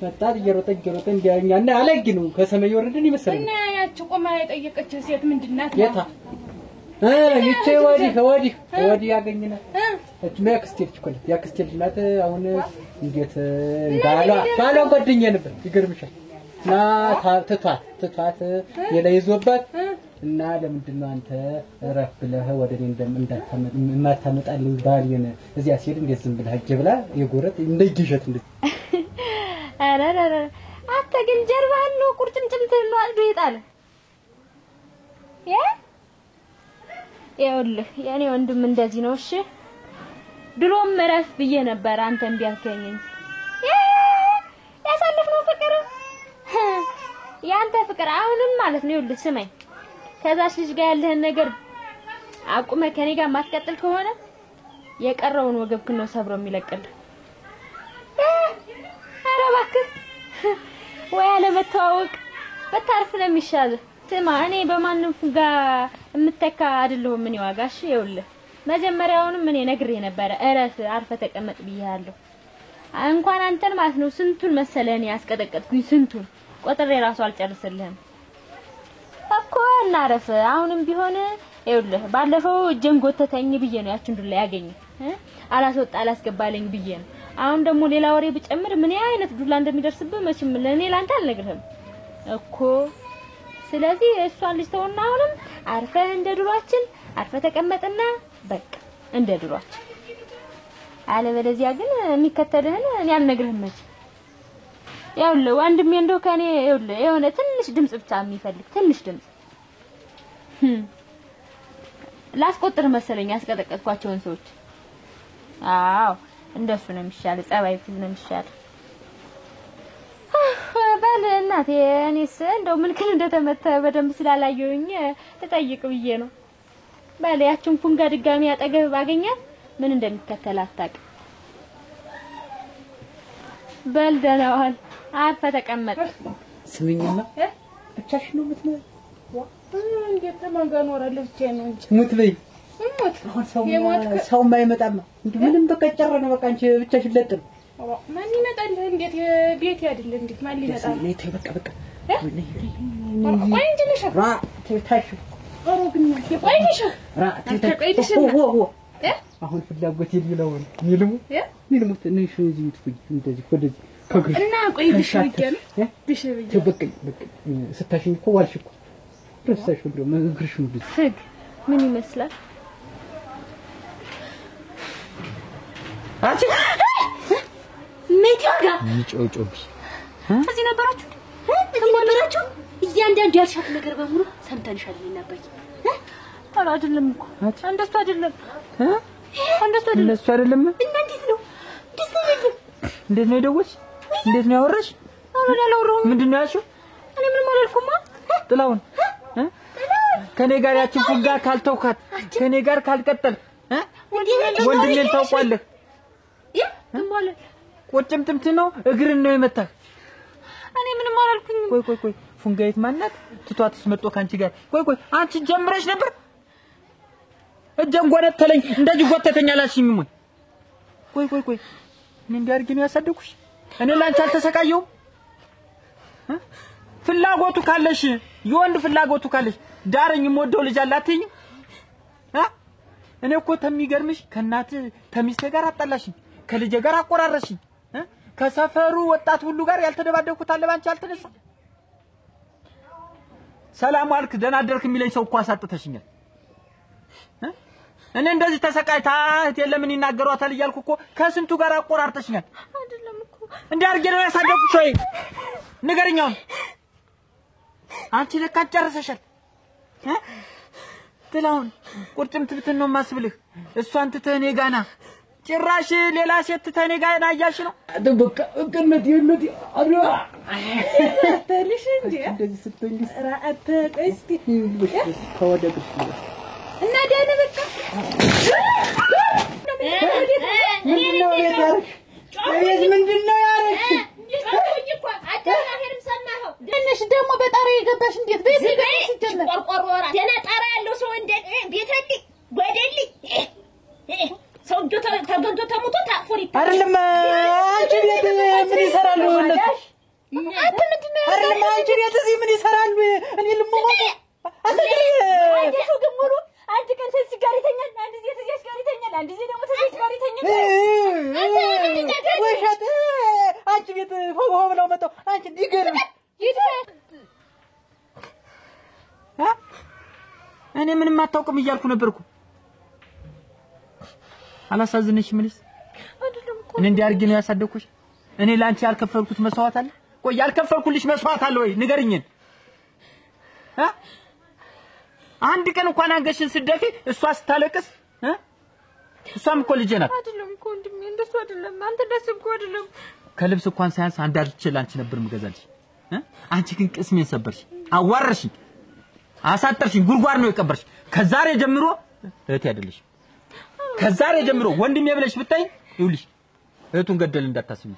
መጣ እየሮጠ እንዲያኛና አለግ ነው ከሰማይ ወረደን ይመስላል እና ያቺ ቆማ የጠየቀችው ሴት ምንድናት የታ ይቼ ወዲህ ያገኘና እች ማክስቴልች እኮ ነው ያክስቴልች ናት አሁን እንዴት ባሏ ጓደኛዬ ነበር ይገርምሻል እና ትቷት የለይዞባት እና ለምንድን ነው አንተ ረፍ ብለህ ወደ እኔ እንደማታመጣልኝ ባልየን እዚያ ሲሄድ እንዴት ዝም ብለህ ሂጅ ብላ የጎረት እንደይጀት እንዴ አራራራ አንተ ግን ጀርባህን ነው ቁርጭምጭምትህን ነው አልዶ ይጣል ይኸውልህ የኔ ወንድም እንደዚህ ነው እሺ ድሮም ረፍ ብዬ ነበር አንተም ቢያልከኝ ያሳለፍነው ፍቅር ያንተ ፍቅር አሁንም ማለት ነው ይኸውልህ ስማኝ ከዛች ልጅ ጋር ያለህን ነገር አቁመ ከኔ ጋር ማትቀጥል ከሆነ የቀረውን ወገብክን ነው ሰብሮ የሚለቅልህ ኧረ እባክህ ወይ አለመተዋወቅ በታርፍ ነው የሚሻለው ስማ እኔ በማንም ጋር እምተካ አይደለሁም ምን ይዋጋሽ ይኸውልህ መጀመሪያውንም እኔ ነግሬ ነበር እረፍ አርፈ ተቀመጥ ብዬሃለሁ እንኳን አንተን ማለት ነው ስንቱን መሰለኝ ያስቀጠቀጥኩኝ ስንቱን ቆጥሬ ራሱ አልጨርስልህም እኮ እናረፍ አሁንም ቢሆን ይኸውልህ ባለፈው እጄን ጎተተኝ ብዬ ነው ያችን ዱላ ያገኘ አላስወጣ አላስገባለኝ ብዬ ነው አሁን ደግሞ ሌላ ወሬ ብጨምር ምን አይነት ዱላ እንደሚደርስብህ መቼም ለኔ ላንተ አልነግርህም እኮ ስለዚህ እሷን ልጅ ተውና አሁንም አርፈ እንደ ድሯችን አርፈ ተቀመጥና በቃ እንደ ድሯችን አለበለዚያ ግን የሚከተልህን እኔ አልነግርህም መቼ ያውለ ወንድሜ እንደው ከኔ ይኸውልህ የሆነ ትንሽ ድምጽ ብቻ የሚፈልግ ትንሽ ድምጽ ላስቆጥር መሰለኝ ያስቀጠቀጥኳቸውን ሰዎች አዎ እንደሱ ነው የሚሻል ጸባይ ፊት ነው የሚሻል ባለ እናቴ እኔስ እንደው ምን ክል እንደተመታ በደንብ ስላላየሁኝ ተጠይቅ ብዬ ነው ባለ ያችን ፉንጋ ድጋሚ አጠገብ ባገኛት ምን እንደሚከተል አታውቅ በልደናል አርፈ ተቀመጥ ስሚኝማ ብቻሽ ነው የምትኖር እንዴት ተማን ጋር ኖራለሁ ብቻዬን ነው እንጂ ሙት በይ ሰው ማይመጣማ እንዴ ምንም በቃ ጨረነ በቃ አንቺ ብቻሽን ለጥም ማን ይመጣል እንዴት ቤት አይደል እንዴት ማን ይመጣል ነይ በቃ ቆይ እንጂ ነሽ ራ ታሽ ግን ቆይ ነሽ ራ ታሽ አሁን ፍላጎት ይልለው ሚልሙ ትንሽ እዚህ ትኩይ እንደዚህ ወደዚህ ከግሽ እና ቆይ ብሽ ይገል ብሽ ይገል በቃ ስታሽኝ እኮ ዋልሽ እኮ ረሳሽ ብሎ መንግርሽ ነው ህግ ምን ይመስላል አንቺ ሜቲዮጋ ሚጮጮቢ እዚህ ነበራችሁ ነበራችሁ እያንዳንዱ ያልሻት ነገር በሙሉ ሰምተንሻል ነበር አላ አይደለም እኮ እንደሱ አይደለም እንደሱ አይደለም እንዴት ነው እንዴት ነው የደወልሽ እንዴት ነው ያወራሽ አላ አላወራሁም ምንድን ነው ያልሽው እኔ ምንም አላልኩማ ጥላውን ከኔ ጋር ያችን ፉጋ ካልተውካት ከኔ ጋር ካልቀጠል ወንድሜን ታውቋለህ ማለት ቁጭምጥምት ነው እግርን ነው የመታህ እኔ ምንም ምንም አላልኩኝም። ቆይ ፉንጋይት ማናት? ትቷትስ መጥቶ ካንቺ ጋር ቆይ አንቺ ጀምረሽ ነበር? እጀን ጎነተለኝ እንደዚህ ጎተተኛ አላልሽኝም ወይ? ቆይ እኔ እንዲያርግ ነው ያሳደኩሽ? እኔ ላንቺ አልተሰቃየው? ፍላጎቱ ካለሽ የወንድ ፍላጎቱ ካለሽ ዳረኝ የምወደው ልጅ አለ አትይኝም? እኔ እኮ ተሚገርምሽ ከናት ከሚስቴ ጋር አጣላሽኝ፣ ከልጄ ጋር አቆራረሽኝ፣ ከሰፈሩ ወጣት ሁሉ ጋር ያልተደባደብኩት አለ ባንቺ አልተነሳ። ሰላም አልክ ደህና አደርክ የሚለኝ ሰው እኮ አሳጥተሽኛል። እኔ እንደዚህ ተሰቃይታ እህት የለምን ይናገሯታል እያልኩ እኮ ከስንቱ ጋር አቆራርጠሽኛል። አይደለም እኮ እንዲያርጌ ነው ያሳደኩሽ ወይ? ንገሪኛው። አንቺ ለካ ጨርሰሻል። ትላውን ቁርጭምት ብትን ነው ማስብልህ። እሷን ትተህ እኔ ጋና ጭራሽ ሌላ ሴት ትተህ እኔ ጋና አያሽ ነው። በቃ እቅነት አብራ ተልሽ እንዴ እንደዚህ ስትንግስ ራአተ ቀስቲ ተወደድሽ እና ደህና በቃ ምንድነው ያደረግሽ? ምንድነው ያደረግሽ? ደነሽ ደግሞ በጣራ የገባሽ እንዴት በዚህ ጋር ሲጀመር ቆርቆሮራ ደና ጣራ ያለው ሰው እንደ ቤተልኝ ጎደልኝ ሰው ተገንቶ ተሞቶ ታፎሪ አይደለም አንቺ ቤት ምን ይሰራሉ እነሱ? አይደለም አንቺ ቤት እዚህ ምን ይሰራሉ? እኔ ልሞት አንቺ ግሙሩ አንድ ቀን ተዚህ ጋር ይተኛል፣ አንድ ጊዜ ተዚህ ጋር ይተኛል፣ አንድ ጊዜ ደግሞ ተዚህ ጋር ይተኛል። ወሸት አንቺ ቤት ሆ ብለው መጣው አንቺ ዲገርም እኔ ምንም አታውቅም እያልኩ ነበርኩ። አላሳዝንሽም ልጅ አይደለም እኮ እኔ እንዲያርግ ነው ያሳደኩሽ። እኔ ላንቺ ያልከፈልኩት መስዋዕት አለ? ቆይ ያልከፈልኩልሽ መስዋዕት አለ ወይ? ንገሪኝ። አንድ ቀን እንኳን አንገሽን ስደፊ እሷ ስታለቅስ እሷም እኮ ልጄ ናት። አይደለም እኮ ወንድሜ እንደሱ አይደለም። አንተ ደስ እኮ አይደለም። ከልብስ እንኳን ሳያንስ አንድ አርቼ ላንቺ ነበር ምገዛልሽ። አንቺ ግን ቅስሜን ሰበርሽ፣ አዋረሽኝ፣ አሳጠርሽኝ፣ ጉርጓር ነው የቀበርሽ። ከዛሬ ጀምሮ እህቴ አይደለሽ። ከዛሬ ጀምሮ ወንድሜ ብለሽ ብታይ ይውልሽ እህቱን ገደል እንዳታስቢ።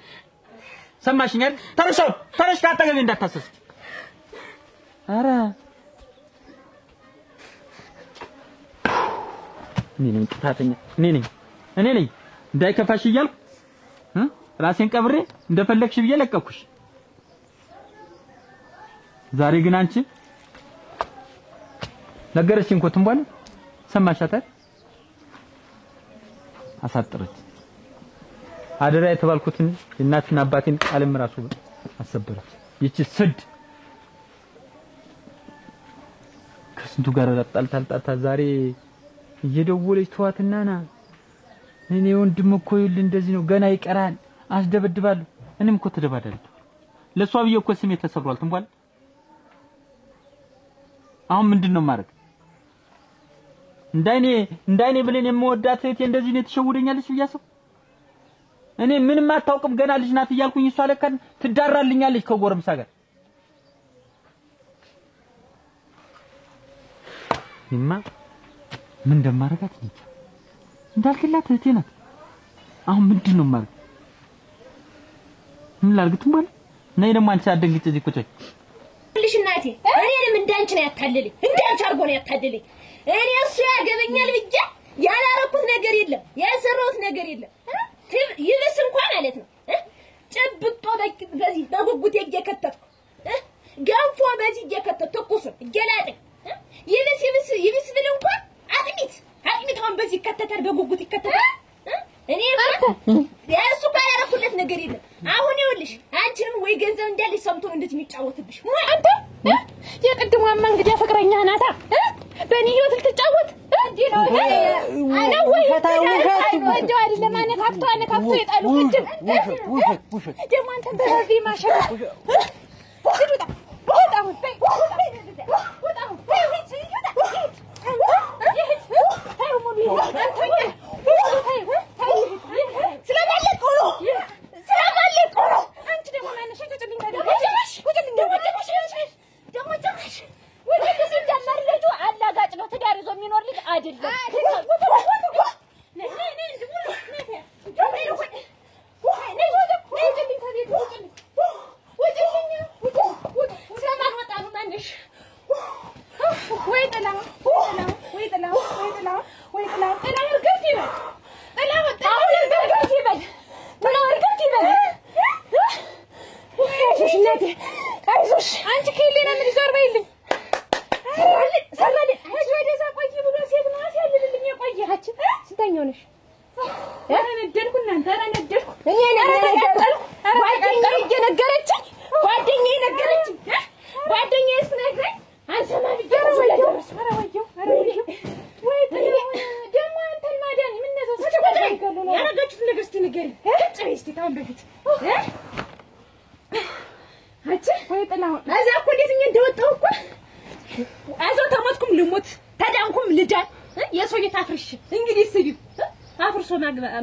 ሰማሽኝ አይደል? ተረሽ ካጠገቤ እንዳታሰስች። አረ እኔ ነኝ ጥፋተኛ፣ እኔ ነኝ እንዳይከፋሽ እያልኩ ራሴን ቀብሬ እንደፈለግሽ ብዬ ለቀኩሽ። ዛሬ ግን አንቺ ነገረችኝ እኮ ትንቧል። ሰማሻት አይደል? አሳጥረች አደራ የተባልኩትን እናትና አባቴን ቃልም ራሱ አሰበረች። ይቺ ስድ ከስንቱ ጋር ጣልታ ዛሬ እየደወለች ተዋትና ና እኔ ወንድም እኮ ይል እንደዚህ ነው ገና ይቀራል አስደበድባለሁ። እኔም እኮ ተደባደልኩ። ለሷ ብዬ እኮ ስሜ ተሰብሯል። ትንቧል አሁን ምንድነው ማድረግ? እንዳይኔ ብለን የምወዳት እህቴ እንደዚህ ነው ተሸውደኛለች ብያሰው። እኔ ምንም አታውቅም ገና ልጅ ናት እያልኩኝ እሷ ለካን ትዳራልኛለች ከጎረምሳ ጋር። ይማ ምን እንደማረጋት እንጂ እንዳልክላት እህቴ ናት። አሁን ምንድነው ማድረግ? ምን ላድርግ ትንቧል? ነይ ደግሞ አንቺ አደንግጭ እዚህ ቁጭ ልሽ እናቴ እኔንም እንዳንቺ ነው ያታለለኝ፣ እንዳንቺ አርጎ ነው ያታለለኝ። እኔ እሱ ያገበኛል ብቻ ያላረኩት ነገር የለም፣ ያሰራሁት ነገር የለም። ይብስ እንኳን ማለት ነው ጭብጦ በዚህ በጉጉት እየከተትኩ ገንፎ በዚህ እየከተትኩ ትኩሱን እየላጠኝ ይብስ ብል እንኳን አጥሚት አሁን በዚህ ይከተታል፣ በጉጉት ይከተታል። እኔ ያሱ ጋር ያረኩለት ነገር የለም። አሁን ይኸውልሽ አንቺንም ወይ ገንዘብ እንዳለሽ ሰምቶ እንደዚህ የሚጫወትብሽ አንተ የቅድሟማ እንግዲህ ፍቅረኛ ናታ በእኔ ህይወት ልትጫወት እንዴ ነው? አና ወይ ወደ አይደለም አነካክቶ የጣሉ ፍጅም ደግሞ አንተን በራሴ ማሸነፍ አይደለም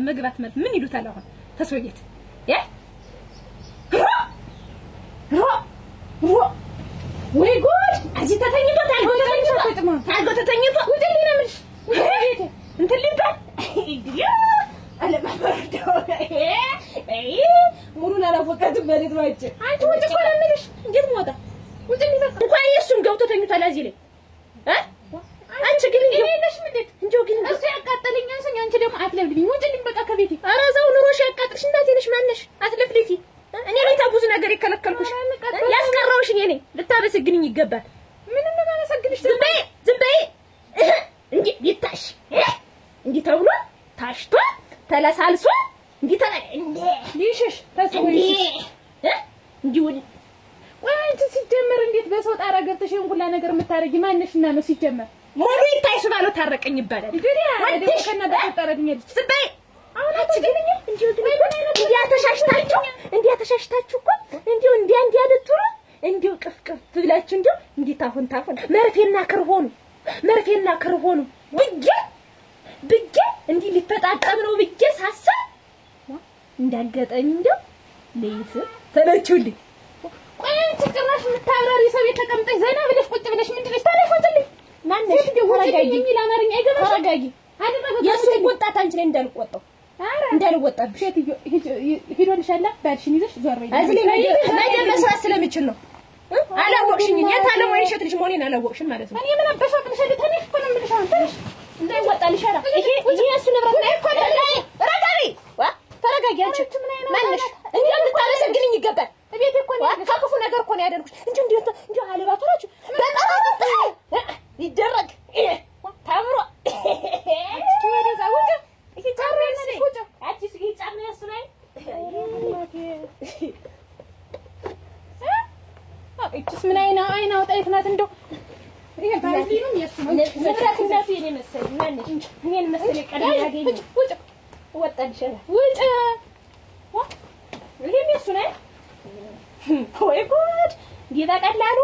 መግባት ማለት ምን ይሉታል አሁን ተሰውየት ወይ ጉድ እዚህ ተተኝቷል ተተኝቶ ወደኔ ነው ምንሽ እንትን ሊባል አለ ማበረደው ሙሉን አላወቀትም ማለት ነው አንቺ ወጭ እኮ ነው የምልሽ እንዴት ሞታ ወጭ ሊበቃ እንኳን የሱም ገብቶ ተኝቷል እዚህ ላይ አንቺ ግን እንዴት ምንድን እንዴው ግን እሱ ያቃጠለኝ አንሰኝ አንቺ ደግሞ አትለብልኝ ወጭልኝ በቃ ከቤቴ አራዛው ኑሮሽ ያቃጥልሽ እንዳት ነሽ ማነሽ አትለፍልቲ እኔ ላይ ታቡዝ ነገር ይከለከልኩሽ ያስቀረውሽ እኔ ነኝ ልታበሰግኝኝ ይገባል ምንም ነው ማመሰግንሽ ዝም በይ እንዴ ቢታሽ እንዴ ተብሎ ታሽቶ ተለሳልሶ እንዴ እንዴ ሊሽሽ ተሰውይሽ እንዴ ወይ አንቺ ሲጀመር እንዴት በሰው ጣራ ገብተሽ እንኩላ ነገር የምታረጊ ማነሽና ነው ሲጀመር ሞሉ ይታይሽ ባለው ታረቀኝ ይባላል ወንድሽ ከና ተጠረድኝ ልጅ ዝም አሁን አትገኝኝ እንዴ ተሻሽታችሁ እኮ እንዴ አደቱሩ እንዴ ቅፍቅፍ ብላችሁ እንዴ ታሁን መርፌና ክርሆኑ ብዬ እንዴ ሊፈጣጠም ነው ብዬ ሳሰብ እንዳገጠኝ ለይስ ተለችልኝ ቆይ ትቀራሽ ምታብራሪ ሰው የተቀምጠሽ ዘና ብለሽ ቁጭ ብለሽ ምንድነሽ ታረፈትልኝ ማነሽ ደውራጋጊ የሚል አማርኛ አይገባሽ ታረጋጊ የሱ ወጣት አንቺ ላይ እንዳልወጣብሽ ሄዶልሻላ ባልሽን ይዘሽ ዞር በይ እዚህ ላይ መስራት ስለምችል ነው አላወቅሽኝ የታለም ወይ ሸት ልጅ መሆኔን አላወቅሽም ማለት ነው እኔ ምን አበሻቅልሽ ተነሽ እኮ ነው የምልሽ አሁን ተነሽ እንዳይወጣልሽ አላ ይሄ የሱ ንብረት ነው እኮ ረጋቢ ተረጋጊ አንቺ ማነሽ እንዴ እንድታመሰግንኝ ይገባል ቤቴ እኮ ነው ከክፉ ነገር እኮ ነው ያደረኩሽ እንዴ አለባቶራችሁ በጣም ይደረግ ታምሮ ወደዛ ወደ ይሄ ታረነ ወደ አዲስ ይጫነ ያስናይ እቺስ ምን አይና ወጣይት ናት እንደው ይሄ ባዝሊኑም የሱም ንብረትነቱ የኔ መሰለኝ ማነሽ እኔን መሰለኝ ቀደም ያገኝ ውጭ ወጣልሽ ውጭ ይሄም የሱ ነው ወይ ጉድ ይበቀላሉ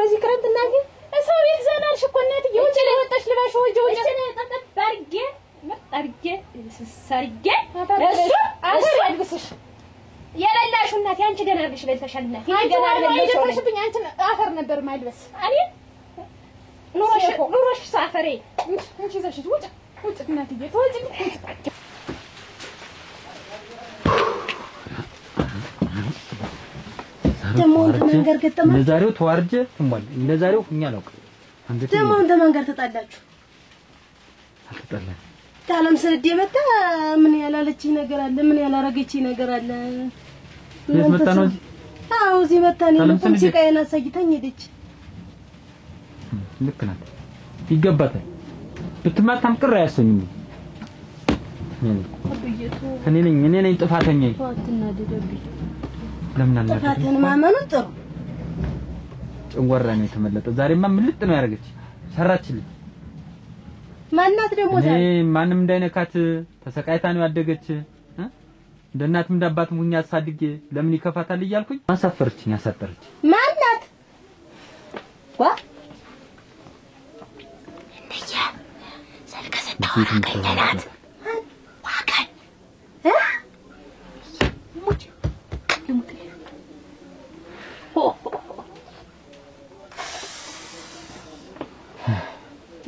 እዚህ ክረምትና ግን ሰው ቤት ዘናልሽ እኮ እናትዬ ውጭ ላይ ወጣሽ ልባሽ ወጀ ጠርጌ ሰርጌ እሱ አፈር ያልብስሽ የበላሽው እናት ያንቺ ገና አርግሽ በልተሻል እናት ገና አርግሽ አንቺ አፈር ነበር ማልበስ እኔ ኑሮሽ ሳፈሬ አንቺ ዘሽ ውጭ እናትዬ ተወጪ ደሞ መንገር ገጠማ ለዛሬው ተዋርጀ ትሟል ለዛሬው ሁኛ ነው ደሞ መንገር ተጣላችሁ አልተጣላን ታለም ስልዴ መጣ ምን ያላለችኝ ነገር አለ ምን ያላረገችኝ ነገር አለ መጣ ነው አዎ እዚህ መጣ ነው ለቁም ሲቃየና ሳይተኝ ሄደች ልክ ናት ይገባታል ብትማታም ቅር አያሰኝም እኔ ነኝ ጥፋተኛ አትናደደብኝ ለምን አናደደ ጥፋትን ማመኑ ጥሩ ጭንጓራ ነው የተመለጠ ዛሬማ ምልጥ ነው ያረገች ሰራችልኝ ማናት ደግሞ ዛሬ ማንም እንዳይነካት ተሰቃይታ ነው ያደገች እንደ እናትም እንደ አባትም ሁኛ አሳድጌ ለምን ይከፋታል እያልኩኝ ማሳፈርችኝ ያሳጠረች ማናት ዋ እንደያ ሰልከሰታው አገኘናት ዋጋን ሙጭ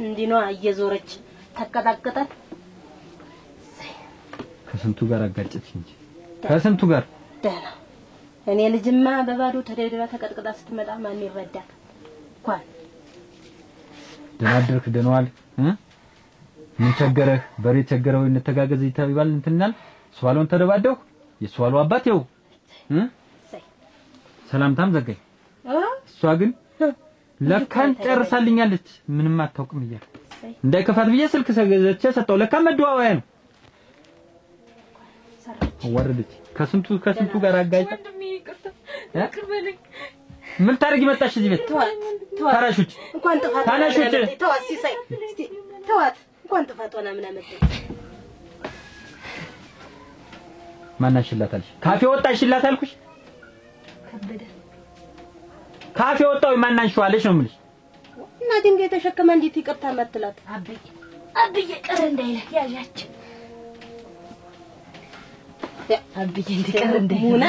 እንዲህ ነው እየዞረች ተቀጣቀጣት ከስንቱ ጋር አጋጨች እንጂ ከስንቱ ጋር ደህና እኔ ልጅማ በባዶ ተደብድባ ተቀጥቅጣ ስትመጣ ማን ይረዳት እንኳን ደናደርክ ደኗል ምን ቸገረህ በሬ ቸገረው እንተጋገዝ ይተባል እንትናል ሷሎን ተደባደው የሷሎ አባት ይው ሰላምታም ዘጋይ እሷ ግን ለካን ጨርሳልኛለች ምንም አታውቅም ይያል እንዳይከፋት ብዬ ስልክ ሰገዘች ሰጠው ለካ መደዋወያ ነው ወረደች ከስንቱ ጋር አጋጭ ምን ታርጊ መጣሽ እዚህ ቤት ታራሹች እንኳን ጥፋት ታናሹች ተዋት ሲሳይ ተዋት እንኳን ጥፋት ሆነ ምን አመጣ ማናሽላታልሽ ካፌ ወጣሽላት አልኩሽ ከበደ ካፌ ወጣው ማናንሽዋለሽ ነው የምልሽ እና ድንጋይ ተሸከመ እንዴት ይቅርታ ማትላት አብዬ ቀረ እንዳይለ ያያች አብዬ እንዲቀር እንዳይለ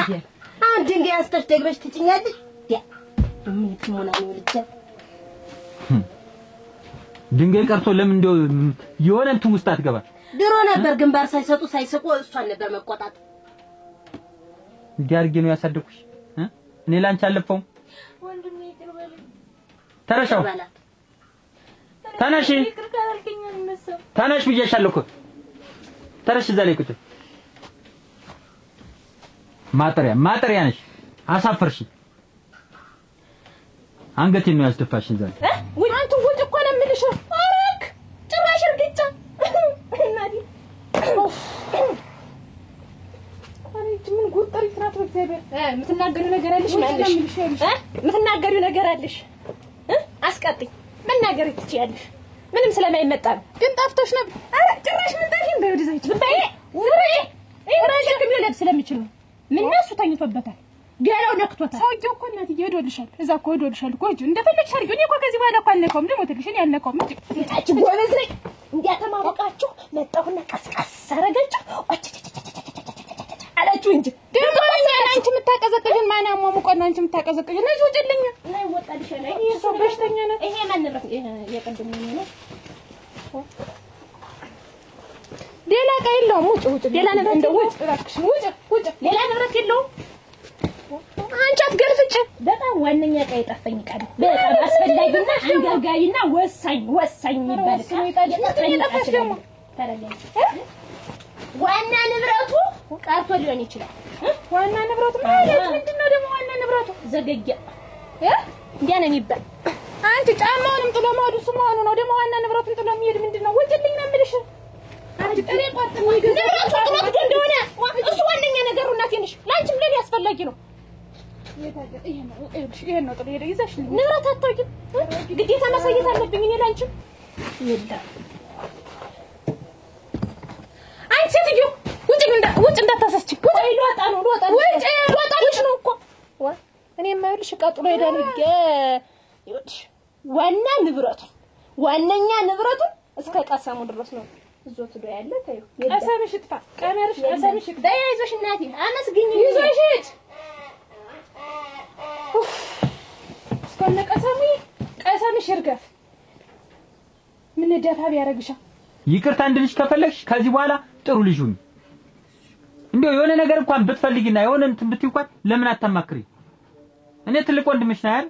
አንድ ድንጋይ አስተሽ ደግመሽ ትጭኛለሽ ምን ትሞና ነው ልጅ ድንጋይ ቀርቶ ለምን እንደው የሆነ እንትን ውስጥ አትገባ ድሮ ነበር ግንባር ሳይሰጡ ሳይስቁ እሷን ነበር መቆጣት እንዲያርጌ ነው ያሳደኩሽ እኔ ላንቺ አለፈው ወንድሜ ይቅርበል ተረሻው ታናሽ ታናሽ ብዬሻለሁ እኮ ተረሽ እዛ ላይ ቁጭ ማጠሪያ ነሽ አሳፈርሽ አንገቴን ነው ያስደፋሽን ዛሬ ወይ አንተ ወጭ እኮ ነው የምልሽ አረክ ጭራሽ እርግጫ እናዲ አሬት ምን ጉጠሪ ትራት በእግዚአብሔር የምትናገሪው ነገር አለሽ ማለሽ የምትናገሪው ነገር አለሽ አስቀጥኝ መናገር ትችያለሽ ምንም ስለማይመጣ ነው ግን ጠፍቶሽ ነበር አረ ጭራሽ ምን ታሽን በወዲዛች ዝባይ ረጅም ይለብ ስለሚችል ነው ምን ነሱ ተኝቶበታል ገላው ነክቶታል ሰውዬው እኮ እናት ይሄዶልሻል እዛ እኮ ሄዶልሻል እኮ እጁ እንደፈለግሽ አድርጊው እኔ እኮ ከዚህ በኋላ እኮ አልነካውም ደግሞ ትልሽን ያልነካውም እንጂ ታች ጎበዝ ነኝ እንዲያተማወቃችሁ መጣሁና ቀስቀስ አረጋችሁ አላችሁ እንጂ ደግሞ አንቺ የምታቀዘቅዥን ማን ያሟሙቀና አንቺ የምታቀዘቅዥን ነይ ውጭልኝ ነይ ወጣልሽ ነይ እሱ በሽተኛ ነው ይሄ ማን ንብረት የቀድሞ ነው ሌላ ቀይ የለውም ውጭ ሌላ ንብረት እንደው ውጭ እባክሽ ውጭ ሌላ ንብረት የለውም አንቺ አትገርፍጭ በጣም ዋነኛ ቀይ ጠፈኝ ቃል በጣም አስፈላጊና አንገብጋቢና ወሳኝ ይባል ጠፋሽ ደግሞ ተረጋጊ ዋና ንብረቱ ቀርቶ ሊሆን ይችላል ዋና ንብረቱ ማለት ምንድነው ደግሞ ዋና ንብረቱ ዘገየ እንዴ ነው የሚባል አንቺ ጫማውንም ጥሎ ማዱ ስማኑ ነው ደግሞ ዋና ንብረቱን ጥሎ የሚሄድ ምንድነው ወንጀልኝ ነው የምልሽ አንቺ ጥሬ ቆጥም ንብረቱ እንደሆነ እሱ ዋነኛ ነገሩ እናቴ ነሽ ላንቺም ለኔ አስፈላጊ ነው ይሄ ነው ጥሩ ሄደ ይዘሽ ንብረት አታውቂም ግዴታ ማሳየት አለብኝ እኔ ላንቺም ይላ አንቺ ሴትዮ ውጭ እንዳታሳስች ውጭ ልወጣልሽ ነው እኮ እኔ የማይልሽ ቀጥሎ ሄዳል ይወድሽ ዋነኛ ንብረቱ እስከ ቀሰሙ ድረስ ነው እዞት ዶ ያለ ታዩ ቀሰምሽ ጥፋ ቀሰምሽ በይዞሽ እናቴ አመስግኝ ይዞሽ እስከነ ቀሰምሽ ይርገፍ ምን ደፋ ቢያረግሻ ይቅርታ እንድልሽ ከፈለግሽ ከዚህ በኋላ ጥሩ ልጅ ሁኚ እንደው የሆነ ነገር እንኳን ብትፈልጊና የሆነ እንትን ብትይ እንኳን ለምን አታማክሪ እኔ ትልቅ ወንድምሽ ነኝ አይደል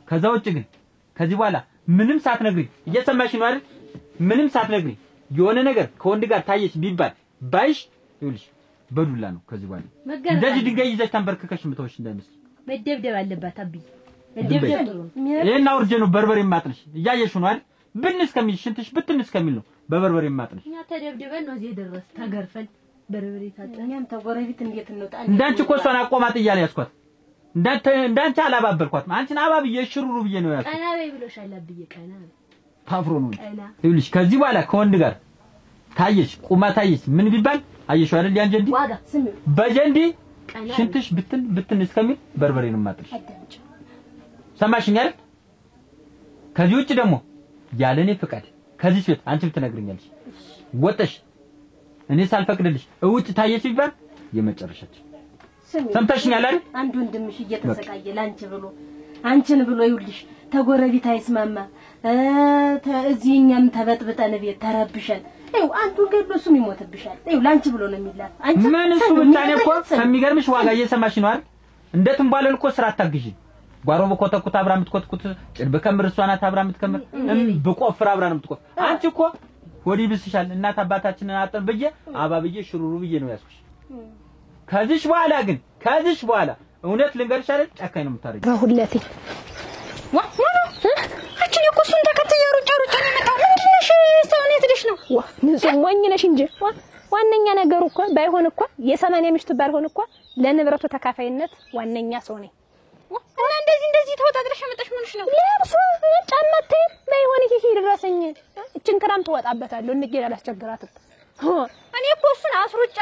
ከዛ ውጭ ግን ከዚህ በኋላ ምንም ሳትነግሪ እየሰማሽ ነው አይደል ምንም ሳትነግሪ የሆነ ነገር ከወንድ ጋር ታየሽ ቢባል ባይሽ ይኸውልሽ በዱላ ነው ከዚህ በኋላ እንደዚህ ድንጋይ ይዘሽ ተንበርክከሽ ምተውሽ እንዳይመስል መደብደብ አለባት አብይ መደብደብ ጥሩ ይሄን አውርጄ ነው በርበሬ ማጥነሽ እያየሽ ነው አይደል ብን እስከሚል ሽንትሽ ብትን እስከሚል ነው በበርበሬ ማጥነሽ እኛ ተደብድበን ነው እዚህ ድረስ ተገርፈን በርበሬ ታጠን እኛም ተጎረቤት እንዴት እንወጣ እንዳንቺ እኮ እሷን አቆማጥ እያለ ያስኳት እንዳንቺ አላባበልኳት አንቺን አባብዬ ሽሩሩ ብዬ ነው ያስኳት ቀና በይ ብሎሻል አብዬ ቀና ታፍሮ ነው ይኸውልሽ ከዚህ በኋላ ከወንድ ጋር ታየሽ ቁማ ታየሽ ምን ቢባል አየሽው አይደል ያን ጀንዲ ዋጋ ስም በጀንዲ ሽንትሽ ብትን እስከሚል በርበሬ ነው ማጥረሽ ሰማሽኝ አይደል ከዚህ ውጭ ደግሞ ያለኔ ፍቃድ ከዚህ ቤት አንቺ ብትነግሪኛለሽ ወጥሽ እኔ ሳልፈቅድልሽ እውጭ ታየሽ ይባል የመጨረሻች ሰምተሽኛል አይደል አንድ ወንድምሽ እየተሰቃየ ላንቺ ብሎ አንቺን ብሎ ይውልሽ ተጎረቤት አይስማማ እዚህኛም ተበጥብጠን ቤት ተረብሸን ይው አንዱ ገዶ እሱም ይሞትብሻል ይው ላንቺ ብሎ ነው የሚላፍ አንቺ ምን እሱ ብቻ ነው እኮ ከሚገርምሽ ዋጋ እየሰማሽ ነው አይደል እንደትም ባለል እኮ ስራ አታግዢ ጓሮ በኮተኩት አብራ የምትኮትኩት ጭድ በከምር እሷ ናት አብራ የምትከምር በቆፍር አብራ ነው የምትቆፍር አንቺ እኮ ወዲ ብስሻል እናት አባታችንን አጥን ብዬ አባብዬ ሽሩሩ ብዬ ነው ያስኩሽ ከዚህ በኋላ እውነት ልንገርሽ አይደል ጫካኝ ነው የምታረጊው በሁለቴ አንቺ እኮ እሱን ተከትዬ ሩጫ ነው የመጣው ምንድነሽ ሰውነት ልሽ ነው ንጹህ ሞኝ ነሽ እንጂ ዋነኛ ነገሩ እኮ ባይሆን እኮ የ80 ሚስቱ ባልሆን እኮ ለንብረቱ ተካፋይነት ዋነኛ ሰው ነኝ እና እንደዚህ ተወጣጥረሽ መጣሽ ምንሽ ነው ለብሶ ጫማቴ ባይሆን ይሄ ይድረሰኝ እችን ክራም ተወጣበታለሁ እንግዲህ አላስቸግራትም እኔ እኮ እሱን አስሩጫ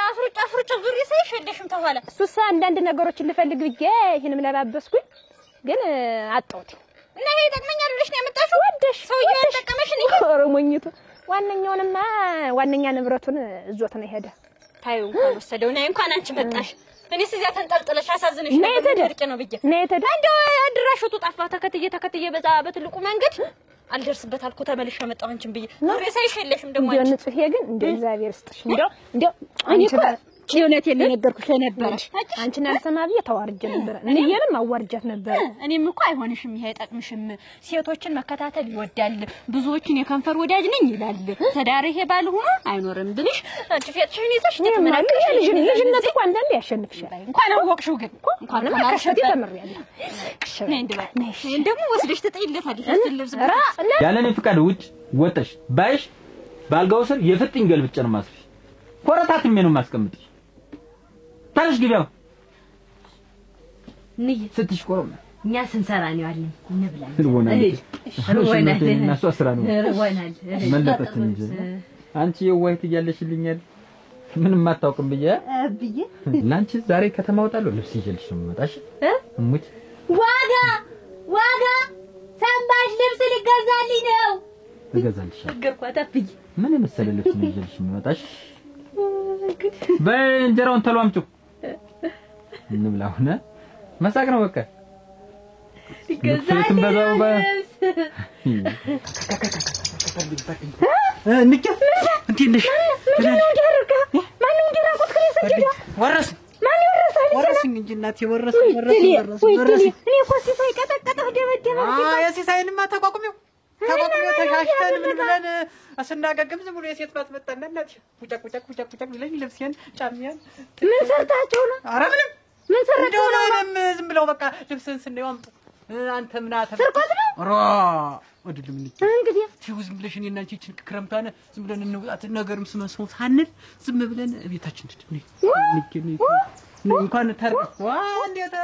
ዙሪ ሳይሸለሽም ተኋላ እሱሳ አንዳንድ ነገሮችን ልፈልግ ብዬ ይሄንም ለባበስኩኝ ግን አጣውት እና ይሄ ይጠቅመኛል ብለሽ ነው ያመጣሽው ወደሽ ሰውዬው ያልጠቀመሽ ነው ኦሮሞኝቱ ዋነኛ ንብረቱን እዞት ነው ሄደ ታዩ እንኳን ወሰደው ነይ እንኳን አንቺ መጣሽ እኔስ እዚያ ተንጠልጥለሽ አሳዝነሽ ነበር ነው ብዬ እንደው አድራሽቱ ጠፋ ተከትዬ በዛ በትልቁ መንገድ አልደርስበት አልኩ ተመልሼ መጣሁ አንቺን ብዬ ዙሪ ሳይሸለሽም ደሞ አንቺ ንጹህ ግን እንደ እግዚአብሔር ይስጥሽ እንደው እኔ እኮ የእውነቴን ልነገርኩሽ ነበር አንቺን አልሰማ ብዬ ተዋርጀ ነበር እኔንም አዋርጃት ነበር እኔም እኮ አይሆንሽም ይሄ አይጠቅምሽም ሴቶችን መከታተል ይወዳል ብዙዎችን የከንፈር ወዳጅ ነኝ ይላል ተዳር ይሄ ባልሆነ አይኖርም ብልሽ አንቺ ፌትሽን ይዘሽ ተመናቀሽ ልጅነት እኮ አንዳንዴ ያሸንፍሻል እንኳን አወቅሽው ግን እንኳን ማከሸቲ ተመሪያለሁ ነይ እንደው ወስደሽ ተጠይለታለሽ ልብስ ያለኔ ፍቃድ ውጭ ወጣሽ ባይሽ ባልጋው ስር የፍጥኝ ገልብጭ ነው ማስፍሽ ኮረታትም ነው ማስቀምጥሽ ታሽ ግቢያው ንይ ስትሽ ቆሮም እኛ ስንሰራ ነው ያለን እንብላለን ርወናል እናሱ አስራ ነው ርወናል መለጠት እንጂ አንቺ የዋይት እያለሽልኛል ምንም አታውቅም ብዬ ላንቺ ዛሬ ከተማ ወጣለሁ ልብስ ይዤልሽ ነው የምመጣሽ እሙት ዋጋ ሰምባሽ ልብስ ልገዛልኝ ነው ልገዛልሽ ገርኳታ ብዬ ምን መሰለ ልብስ ነው ይዤልሽ የምመጣሽ በእንጀራውን ተሏምጩ እንብላውና መሳቅ ነው በቃ ልገዛልኝ በዛው ንቄ እንዴ ነሽ ማነው እንዲራቁት ከሰደደ ወረስኝ እንጂ እናቴ ወረስ እኔ እኮ ሲሳይ ቀጠቀጠው ደበደበ የሲሳይንማ ተቋቁሚው ተሻሽተን ምን ብለን አስናጋግም ዝም ብሎ የሴት ባት መጣና እናቴ ቁጫቅ ብለኝ ልብሴን ጫሚያን ምን ሰርታቸው ነው ኧረ ምን ሰርታቸው ነው ዝም ብለው በቃ ልብስን ስንየው አምጡ አንተ ምን ስርቆት ነው ራ ወድልም እንግዲህ ዝም ብለሽ እኔና አንቺ እቺን ክረምታነ ዝም ብለን እንውጣት ነገርም ስመስው ሳንል ዝም ብለን ቤታችን እንዴ እንኳን ተር ዋ እንዴት